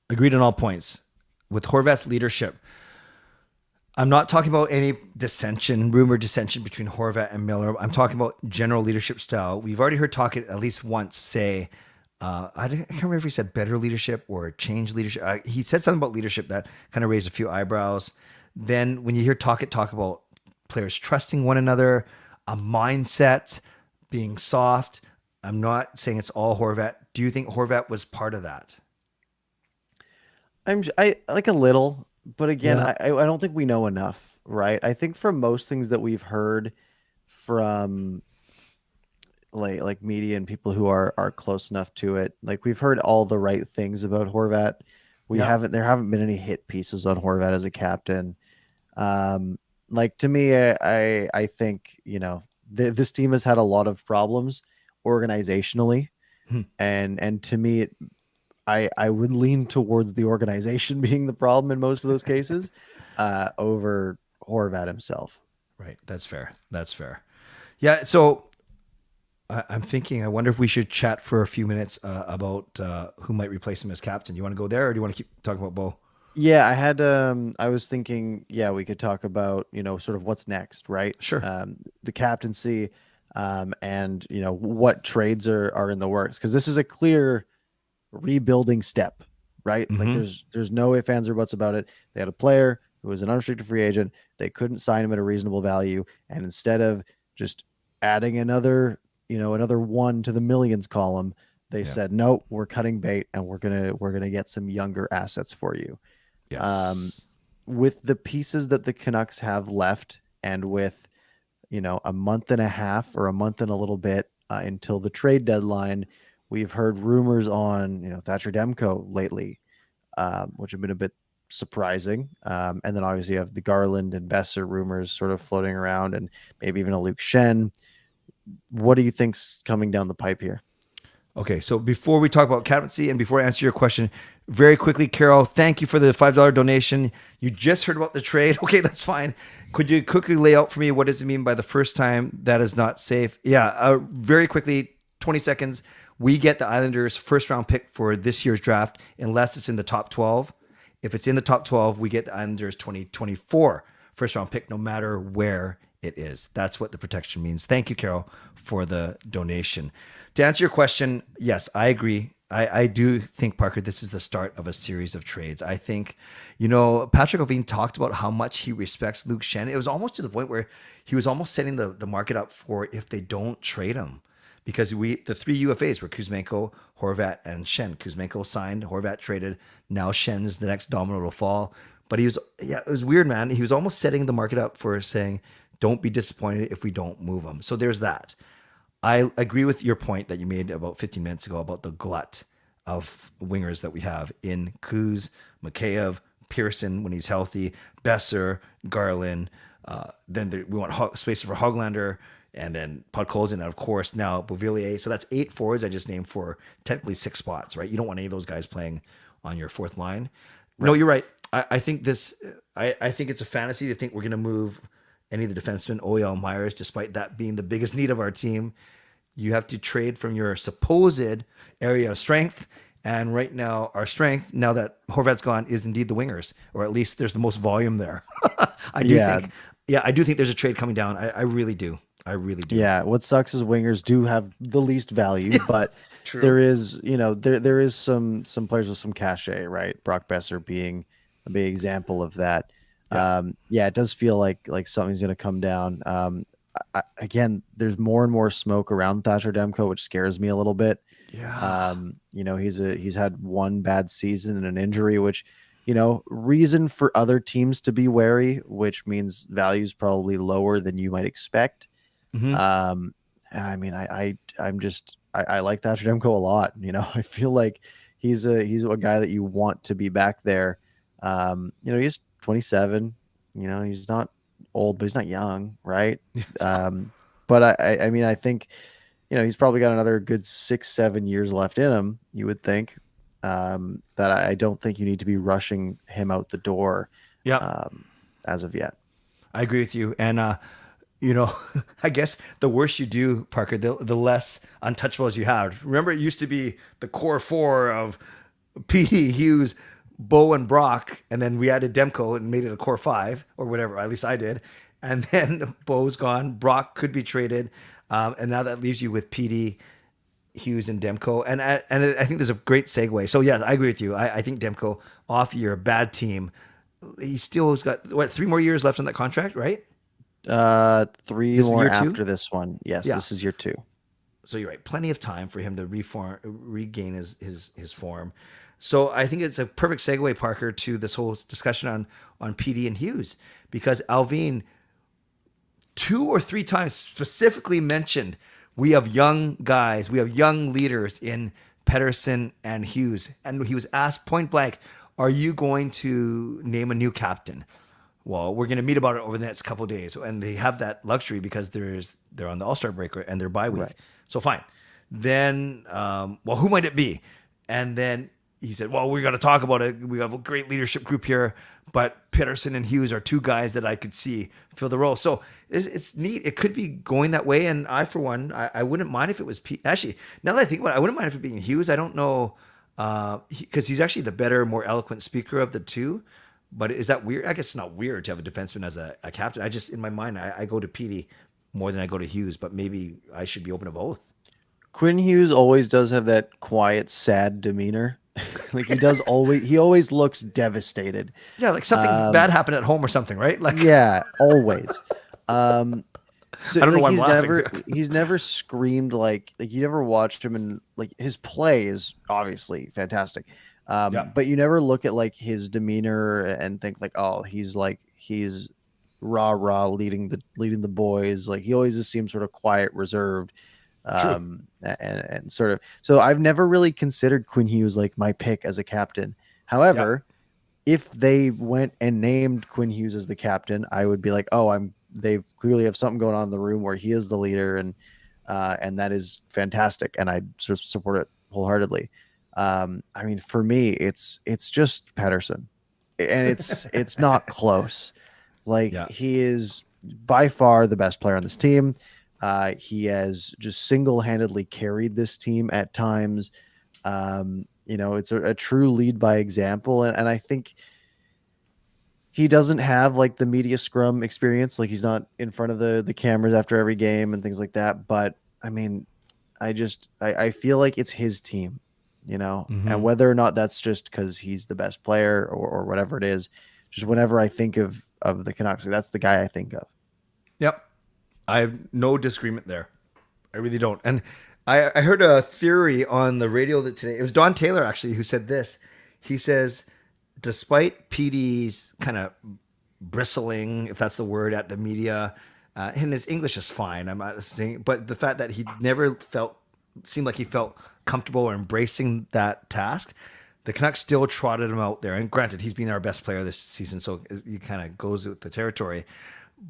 Agreed on all points. With Horvat's leadership, I'm not talking about any rumored dissension between Horvat and Miller. I'm talking about general leadership style. We've already heard Tocchet at least once say, I can't remember if he said better leadership or change leadership. He said something about leadership that kind of raised a few eyebrows. Then when you hear Tocchet talk about players trusting one another, a mindset, being soft, I'm not saying it's all Horvat. Do you think Horvat was part of that? I like a little, but again, Yeah. I don't think we know enough, right? I think for most things that we've heard from like media and people who are close enough to it, like we've heard all the right things about Horvat. Yeah. There haven't been any hit pieces on Horvat as a captain. Like to me, I think this team has had a lot of problems organizationally, Hmm. and to me, I would lean towards the organization being the problem in most of those cases, over Horvat himself. Right. That's fair. That's fair. Yeah. So I'm thinking, I wonder if we should chat for a few minutes about who might replace him as captain. You want to go there, or do you want to keep talking about Bo? Yeah, I was thinking, yeah, we could talk about, sort of what's next, right? Sure. The captaincy, and what trades are in the works, because this is a clear rebuilding step, right? Like Mm-hmm. there's no ifs, ands, or buts about it. They had a player, who was an unrestricted free agent. They couldn't sign him at a reasonable value, and instead of just adding another one to the millions column, they Yeah. said, "No, we're cutting bait, and we're gonna get some younger assets for you." Um, Yes. with the pieces that the Canucks have left, and with a month and a half or a month and a little bit until the trade deadline, we've heard rumors on Thatcher Demko lately, which have been a bit surprising. And then obviously you have the Garland and Besser rumors sort of floating around, and maybe even a Luke Shen. What do you think's coming down the pipe here? Okay, so before we talk about captaincy and before I answer your question, very quickly, Carol, thank you for the $5 donation. You just heard about the trade. Okay, that's fine. Could you quickly lay out for me what does it mean by the first time that is not safe? Yeah, very quickly, 20 seconds. We get the Islanders' first round pick for this year's draft unless it's in the top 12. If it's in the top 12, we get the Islanders 2024 first round pick no matter where it is. That's what the protection means. Thank you, Carol, for the donation. To answer your question, yes, I agree. I do think, Parker, this is the start of a series of trades. I think, Patrick Oveen talked about how much he respects Luke Shen. It was almost to the point where he was almost setting the market up for if they don't trade him. Because the three UFAs were Kuzmenko, Horvat, and Shen. Kuzmenko signed, Horvat traded. Now Shen's the next domino to fall. But it was weird, man. He was almost setting the market up for saying, don't be disappointed if we don't move him. So there's that. I agree with your point that you made about 15 minutes ago about the glut of wingers that we have in Kuz, Mikheyev, Pearson when he's healthy, Besser, Garland. Then we want space for Hoglander, and then Podkolzin, and of course now Beauvillier. So that's 8 forwards I just named for technically 6 spots, right? You don't want any of those guys playing on your fourth line. Right. No, you're right. I think I think it's a fantasy to think we're going to move any of the defensemen, OEL Myers, despite that being the biggest need of our team. You have to trade from your supposed area of strength. And right now, our strength, now that Horvat's gone, is indeed the wingers, or at least there's the most volume there. I do think there's a trade coming down. I really do. I really do. Yeah. What sucks is wingers do have the least value, but True. there is, there is some players with some cachet, right? Brock Besser being a big example of that. It does feel like something's going to come down. Again, there's more and more smoke around Thatcher Demko, which scares me a little bit. Yeah. He's had one bad season and an injury, which, reason for other teams to be wary, which means value's probably lower than you might expect. Mm-hmm. And I mean, I like Thatcher Demko a lot. I feel like he's a guy that you want to be back there. He's 27. He's not old, but he's not young, right? But I mean, I think, he's probably got another good 6-7 years left in him, you would think. That I don't think you need to be rushing him out the door. As of yet. I agree with you. And, I guess the worse you do, Parker, the less untouchables you have. Remember, it used to be the core 4 of PD, Hughes, Bo, and Brock, and then we added Demko and made it a core 5 or whatever. At least I did. And then Bo's gone. Brock could be traded, and now that leaves you with PD, Hughes, and Demko. And I think there's a great segue. So yes, I agree with you. I think Demko, off year, bad team. He still has got 3 more years left on that contract, right? 3 more after this one. Yes, This is year 2. So you're right. Plenty of time for him to regain his form. So I think it's a perfect segue, Parker, to this whole discussion on PD and Hughes, because Alvin 2 or 3 times specifically mentioned we have young guys, we have young leaders in Pettersson and Hughes, and he was asked point blank, "Are you going to name a new captain?" Well, we're going to meet about it over the next couple of days, and they have that luxury because they're on the All-Star break and their bye week. Right. So fine. Then, who might it be? And then he said, well, we got to talk about it. We have a great leadership group here, but Pettersson and Hughes are 2 guys that I could see fill the role. So it's neat. It could be going that way. And I, for one, I wouldn't mind if it was actually, now that I think about it, I wouldn't mind if it being Hughes. I don't know, because he's actually the better, more eloquent speaker of the 2. But is that weird? I guess it's not weird to have a defenseman as a captain. I just, in my mind, I go to PD more than I go to Hughes, but maybe I should be open to both. Quinn Hughes always does have that quiet, sad demeanor. Like he always looks devastated. Yeah, like something Um, bad happened at home or something, right? Like, yeah, always. Um, so I don't know like why I'm he's laughing. never screamed like you never watched him, and like his play is obviously fantastic. Yeah, But you never look at like his demeanor and think like, oh, he's rah rah leading the boys. Like he always just seems sort of quiet, reserved, true. and sort of. So I've never really considered Quinn Hughes like my pick as a captain. Yeah, However, if they went and named Quinn Hughes as the captain, I would be like, oh, they clearly have something going on in the room where he is the leader, and that is fantastic, and I sort of support it wholeheartedly. I mean, for me, it's just Pedersen, and it's not close. Like yeah. he is by far the best player on this team. He has just single-handedly carried this team at times. It's a true lead by example, and I think he doesn't have like the media scrum experience. Like he's not in front of the cameras after every game and things like that. But I mean, I feel like it's his team, Hmm. and whether or not that's just because he's the best player or whatever it is, just whenever I think of the Canucks, that's the guy I think of. Yep. I have no disagreement there. I really don't. And I heard a theory on the radio that today, it was Don Taylor actually who said this. He says, despite PD's kind of bristling, if that's the word, at the media, and his English is fine, I'm not saying, but the fact that he never seemed like he felt comfortable or embracing that task, the Canucks still trotted him out there. And granted, he's been our best player this season, so he kind of goes with the territory.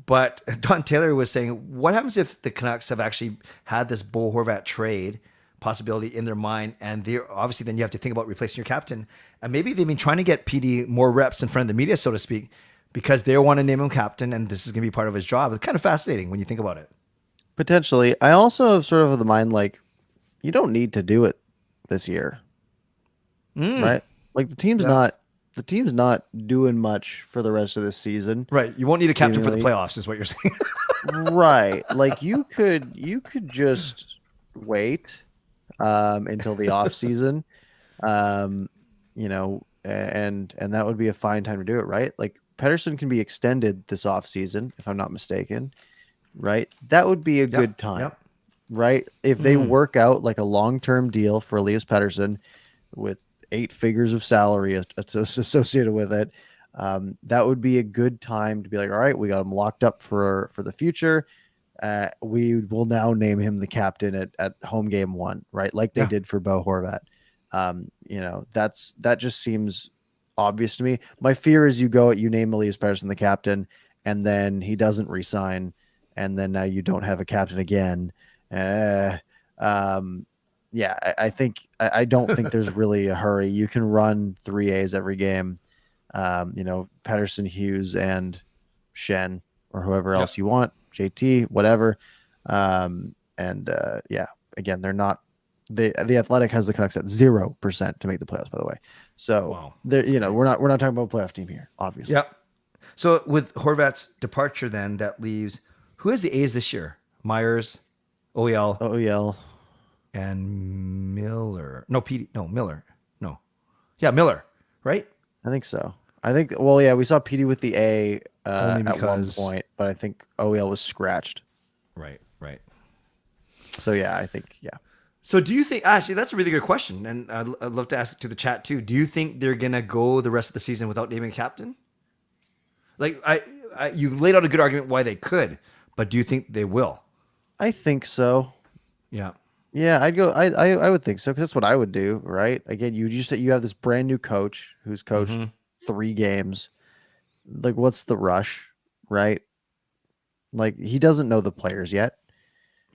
But Don Taylor was saying, what happens if the Canucks have actually had this Bo Horvat trade possibility in their mind, and they're obviously then you have to think about replacing your captain, and maybe they've been trying to get PD more reps in front of the media, so to speak, because they want to name him captain, and this is going to be part of his job. It's kind of fascinating when you think about it. Potentially, I also have sort of the mind like you don't need to do it this year, Mm, right? Like yeah, the team's not doing much for the rest of this season, right. You won't need a captain for the seemingly. playoffs, is what you're saying. Right. Like you could just wait until the off season. Um and that would be a fine time to do it, right? Like Pedersen can be extended this off season if I'm not mistaken, right? That would be a Yep, good time, yep. right? If they Mm, work out like a long-term deal for Elias Pedersen with 8 figures of salary associated with it, that would be a good time to be like, all right, we got him locked up for the future. We will now name him the captain at home game one, right? Like they yeah, did for Bo Horvat. That just seems obvious to me. My fear is you name Elias Pettersson the captain, and then he doesn't resign, and then now you don't have a captain again. Uh, um, yeah, I don't think there's really a hurry. You can run 3As every game. Pedersen, Hughes, and Shen, or whoever yep. else you want, JT, whatever. And yeah, again, they're not. The Athletic has the Canucks at 0% to make the playoffs. By the way, so Wow, there, that's great. we're not talking about a playoff team here, obviously. Yep. So with Horvat's departure, then that leaves who has the A's this year? Myers, OEL, OEL, and Miller. No, PD. No, Miller. No. Yeah, Miller. Right. I think so. I think. Well, yeah, we saw PD with the A Only at one because. point, but I think OEL was scratched. Right. Right. So yeah, I think yeah. So do you think? Actually, that's a really good question, and I'd love to ask it to the chat too. Do you think they're gonna go the rest of the season without naming a captain? Like you laid out a good argument why they could, but do you think they will? I think so. Yeah. Yeah, I'd go. I would think so because that's what I would do, right? Again, you have this brand new coach who's Mm-hmm. coached 3 games. Like, what's the rush, right? Like, he doesn't know the players yet.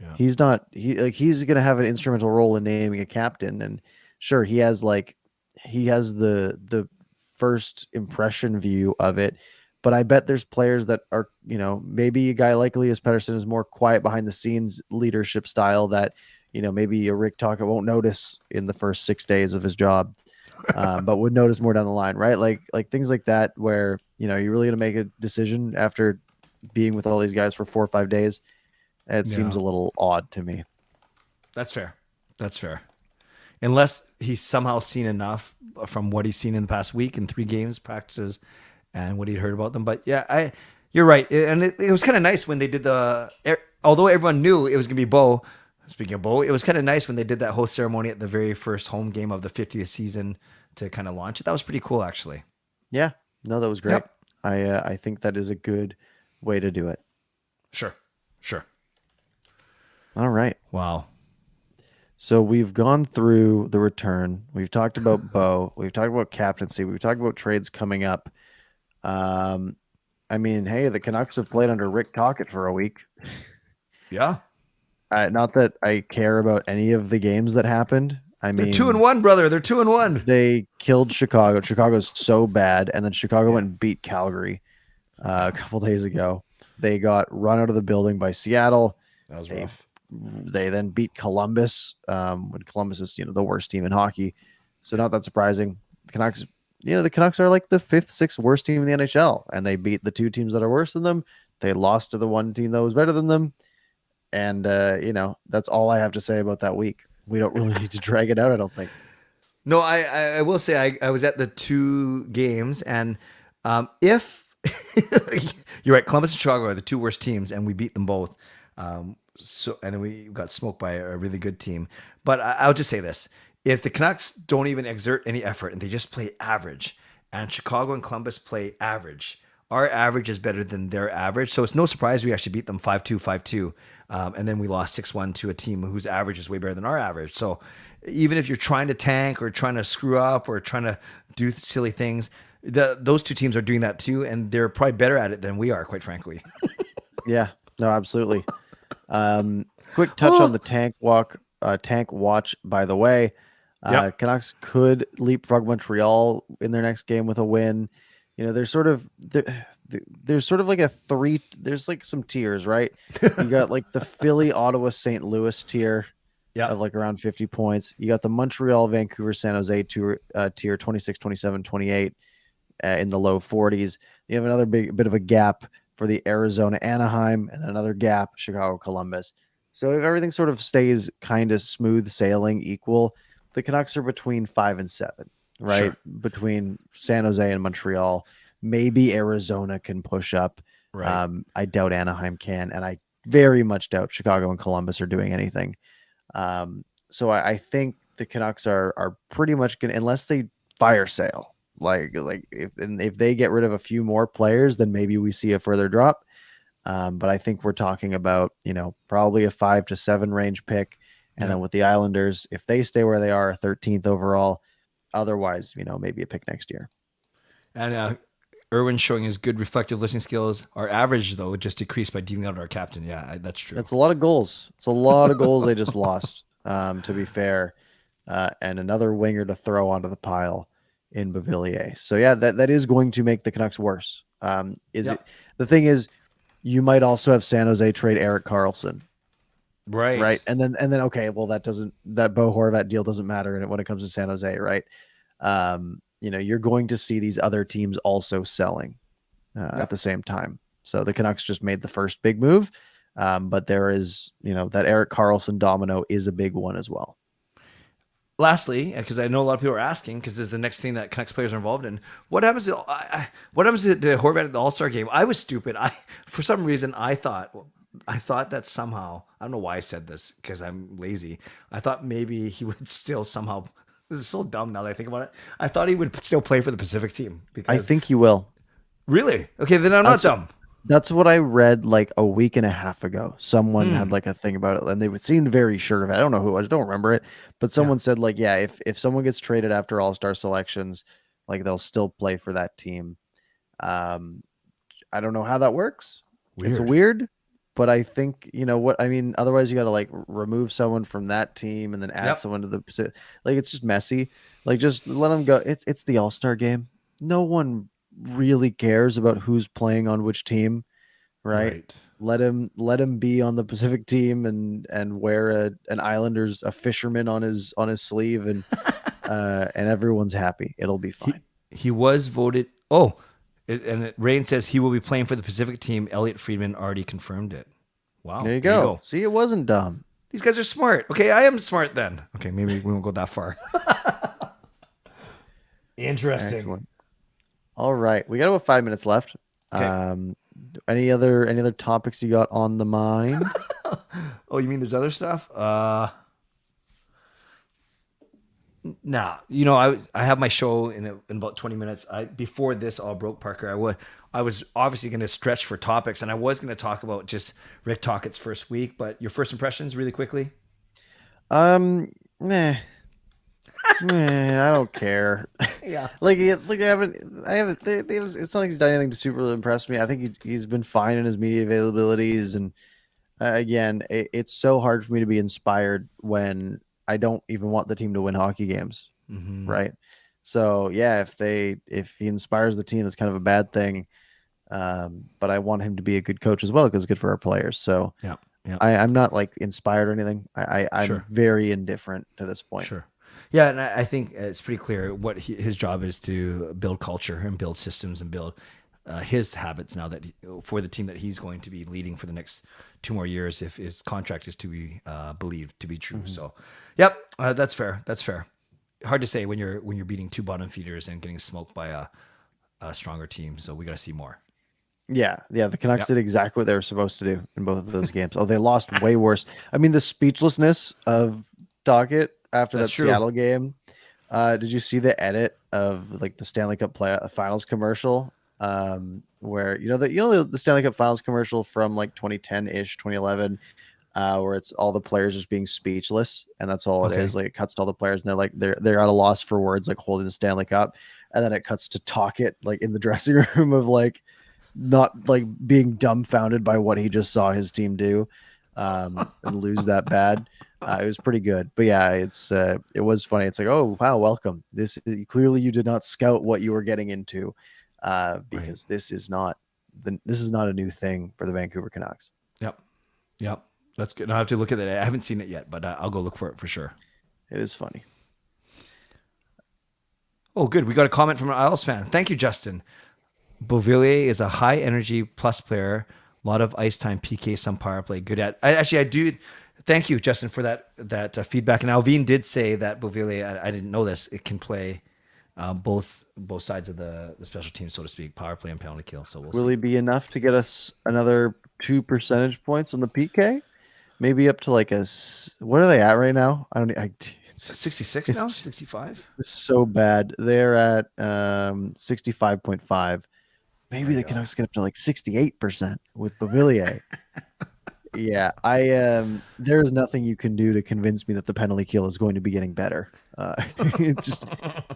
Yeah. He's not. He's gonna have an instrumental role in naming a captain, and sure, he has the first impression view of it. But I bet there's players that are, maybe a guy like Elias Pettersson is more quiet behind the scenes leadership style that, maybe a Rick Tocchet won't notice in the first 6 days of his job, but would notice more down the line, right? Like things like that, where, you're really going to make a decision after being with all these guys for 4 or 5 days. It seems Yeah. a little odd to me. That's fair. That's fair. unless he's somehow seen enough from what he's seen in the past week in 3 games, practices, and what he'd heard about them. But yeah, you're right. And it was kind of nice when they did although everyone knew it was going to be Bo. Speaking of Bo, it was kind of nice when they did that host ceremony at the very first home game of the 50th season to kind of launch it. That was pretty cool, actually. Yeah, no, that was great. Yep. I think that is a good way to do it. Sure. All right. Wow. So we've gone through the return. We've talked about Bo. We've talked about captaincy. We've talked about trades coming up. I mean, hey, the Canucks have played under Rick Tocchet for a week. Yeah. Not that I care about any of the games that happened. I mean, They're 2-1, brother. They're 2-1. They killed Chicago. Chicago's so bad, and then Chicago went and beat Calgary a couple days ago. They got run out of the building by Seattle. That was rough. They then beat Columbus when Columbus is the worst team in hockey. So not that surprising. The Canucks, the Canucks are like the 5th, 6th worst team in the NHL, and they beat the 2 teams that are worse than them. They lost to the 1 team that was better than them. And, that's all I have to say about that week. We don't really need to drag it out, I don't think. No, I will say I was at the 2 games, and if you're right, Columbus and Chicago are the 2 worst teams, and we beat them both. And then we got smoked by a really good team. But I'll just say this: if the Canucks don't even exert any effort and they just play average, and Chicago and Columbus play average, our average is better than their average. So it's no surprise we actually beat them 5-2, 5-2. And then we lost 6-1 to a team whose average is way better than our average. So even if you're trying to tank or trying to screw up or trying to do silly things, those 2 teams are doing that too. And they're probably better at it than we are, quite frankly. Yeah, no, absolutely. Quick touch on the tank watch, by the way. Canucks could leapfrog Montreal in their next game with a win. There's sort of like there's like some tiers, right? You got like the Philly, Ottawa, St. Louis tier of like around 50 points. You got the Montreal, Vancouver, San Jose tier 26, 27, 28 in the low 40s. You have another bit of a gap for the Arizona, Anaheim, and then another gap, Chicago, Columbus. So if everything sort of stays kind of smooth sailing, equal, the Canucks are between 5 and 7. Right? Sure. Between San Jose and Montreal. Maybe Arizona can push up. Right. I doubt Anaheim can, and I very much doubt Chicago and Columbus are doing anything. So I think the Canucks are pretty much going to, unless they fire sale, like if they get rid of a few more players, then maybe we see a further drop. But I think we're talking about, probably a 5 to 7 range pick. And then with the Islanders, if they stay where they are, 13th overall. Otherwise, maybe a pick next year. And Irwin's showing his good reflective listening skills. Our average, though, just decreased by dealing out our captain. Yeah, that's true. That's a lot of goals. It's a lot of goals they just lost, to be fair. And another winger to throw onto the pile in Beauvillier. So, yeah, that is going to make the Canucks worse. The thing is, you might also have San Jose trade Erik Karlsson. Right. And then okay, well that Bo Horvat deal doesn't matter when it comes to San Jose, right? You're going to see these other teams also selling at the same time. So the Canucks just made the first big move, but there is, that Erik Karlsson domino is a big one as well. Lastly, because I know a lot of people are asking, because this is the next thing that Canucks players are involved in. What happens to Horvat at the All-Star game? I was stupid. For some reason, I thought that somehow, I don't know why I said this because I'm lazy. I thought maybe he would still somehow, this is so dumb now that I think about it. I thought he would still play for the Pacific team. Because, I think he will. Really? Okay, then I'm not dumb. That's what I read like a week and a half ago. Someone had like a thing about it and they seemed very sure of it. I don't know who, I just don't remember it. But someone said like, yeah, if someone gets traded after All-Star selections, like they'll still play for that team. I don't know how that works. It's weird. But I think, otherwise you got to like remove someone from that team and then add someone to the Pacific. Like, it's just messy. Like, just let them go. It's the All-Star game. No one really cares about who's playing on which team, right? Let him be on the Pacific team and wear an Islanders, a fisherman on his sleeve and everyone's happy. It'll be fine. He was voted. Rain says he will be playing for the Pacific team. Elliot Friedman already confirmed it. Wow. There you go. See, it wasn't dumb. These guys are smart. Okay, I am smart then. Okay, maybe we won't go that far. Interesting. Excellent. All right, we got about 5 minutes left. Okay. Any other topics you got on the mind? Oh, you mean there's other stuff? Nah. I have my show in about 20 minutes. Before this all broke, Parker, I was obviously going to stretch for topics, and I was going to talk about just Rick Tockett's first week. But your first impressions, really quickly. Meh. I don't care. Yeah. Like I haven't. It's not like he's done anything to super impress me. I think he's been fine in his media availabilities, and again, it's so hard for me to be inspired when I don't even want the team to win hockey games, Mm-hmm. right? So yeah, if he inspires the team, that's kind of a bad thing. But I want him to be a good coach as well because it's good for our players. So Yeah. Yeah. I'm not like inspired or anything. I'm Sure. very indifferent to this point. Sure. Yeah, and I think it's pretty clear what his job is to build culture and build systems and build his habits now for the team that he's going to be leading for the next 2 more years if his contract is to be believed to be true. Mm-hmm. So, yep, that's fair. That's fair. Hard to say when you're beating 2 bottom feeders and getting smoked by a stronger team. So we got to see more. Yeah. The Canucks did exactly what they were supposed to do in both of those games. Oh, they lost way worse. I mean, the speechlessness of Doggett after That's that true. Seattle game. Did you see the edit of like the Stanley Cup Finals commercial? Where the Stanley Cup Finals commercial from like 2010-ish, 2011, where it's all the players just being speechless, and that's all it is. Like it cuts to all the players, and they're at a loss for words, like holding the Stanley Cup, and then it cuts to Tocchet like in the dressing room of like not like being dumbfounded by what he just saw his team do, and lose that bad. It was pretty good, but yeah, it was funny. It's like, oh wow, welcome. Clearly you did not scout what you were getting into, because this is not a new thing for the Vancouver Canucks. Yep. That's good. I have to look at that. I haven't seen it yet, but I'll go look for it for sure. It is funny. Oh, good. We got a comment from an Isles fan. Thank you, Justin. Beauvillier is a high energy plus player. A lot of ice time, PK, some power play. Good at. I do. Thank you, Justin, for that feedback. And Alvin did say that Beauvillier, I didn't know this, it can play both sides of the special team, so to speak, power play and penalty kill. So will he be enough to get us another 2 percentage points on the PK? Maybe up to like what are they at right now? it's 66 now, 65. It's so bad. They're at 65.5. Maybe the Canucks get up to like 68% with Beauvillier. Yeah, there's nothing you can do to convince me that the penalty kill is going to be getting better. It's just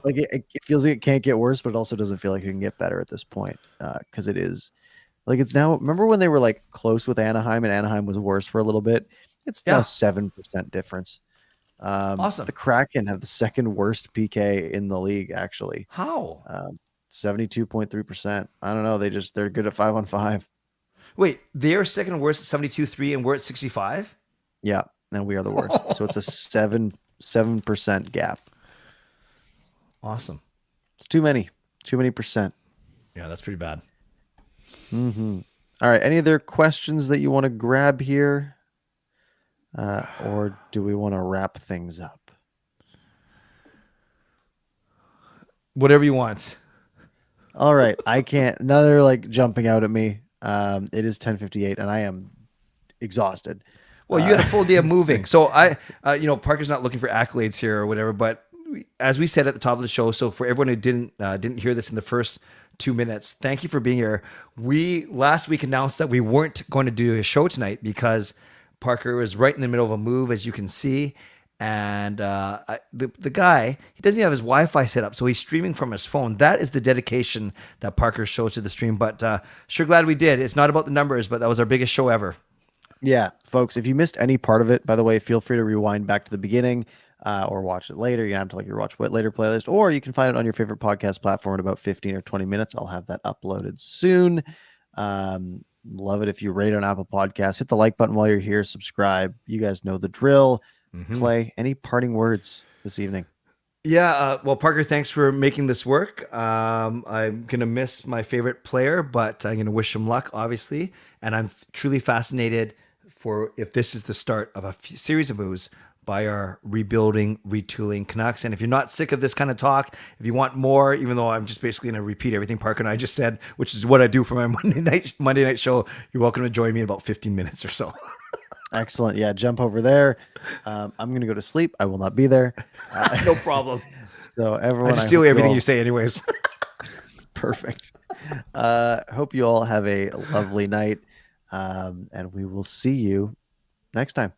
like it feels like it can't get worse, but it also doesn't feel like it can get better at this point, because it is like it's now. Remember when they were like close with Anaheim and Anaheim was worse for a little bit? It's now 7% difference. Awesome. The Kraken have the second worst PK in the league, actually. How? 72.3%. I don't know. They're good at 5-on-5. Wait, they're second worst at 72.3 and we're at 65? Yeah, and we are the worst. So it's a 7% gap. Awesome. It's too many percent. Yeah, that's pretty bad. Mm-hmm. All right. Any other questions that you want to grab here? Or do we want to wrap things up? Whatever you want. All right. I can't. Another like jumping out at me. It is 10:58 and I am exhausted. Well, you had a full day of moving. So Parker's not looking for accolades here or whatever, but as we said at the top of the show, so for everyone who didn't hear this in the first 2 minutes, thank you for being here. We last week announced that we weren't going to do a show tonight because Parker was right in the middle of a move, as you can see. And the guy, he doesn't even have his Wi-Fi set up, so he's streaming from his phone. That is the dedication that Parker shows to the stream. But sure glad we did. It's not about the numbers, but that was our biggest show ever. Yeah, folks, if you missed any part of it, by the way, feel free to rewind back to the beginning or watch it later. You have to like your watch later playlist, or you can find it on your favorite podcast platform in about 15 or 20 minutes. I'll have that uploaded soon. Love it if you rate on Apple Podcasts. Hit the like button while you're here. Subscribe. You guys know the drill. Mm-hmm. Clay, any parting words this evening? Yeah, well, Parker, thanks for making this work. I'm going to miss my favorite player, but I'm going to wish him luck, obviously. And I'm truly fascinated for if this is the start of a series of moves by our rebuilding, retooling Canucks. And if you're not sick of this kind of talk, if you want more, even though I'm just basically going to repeat everything Parker and I just said, which is what I do for my Monday night show, you're welcome to join me in about 15 minutes or so. Excellent. Yeah, jump over there. I'm going to go to sleep. I will not be there. No problem. So everyone, I just steal everything you say anyways. Perfect. Hope you all have a lovely night. And we will see you next time.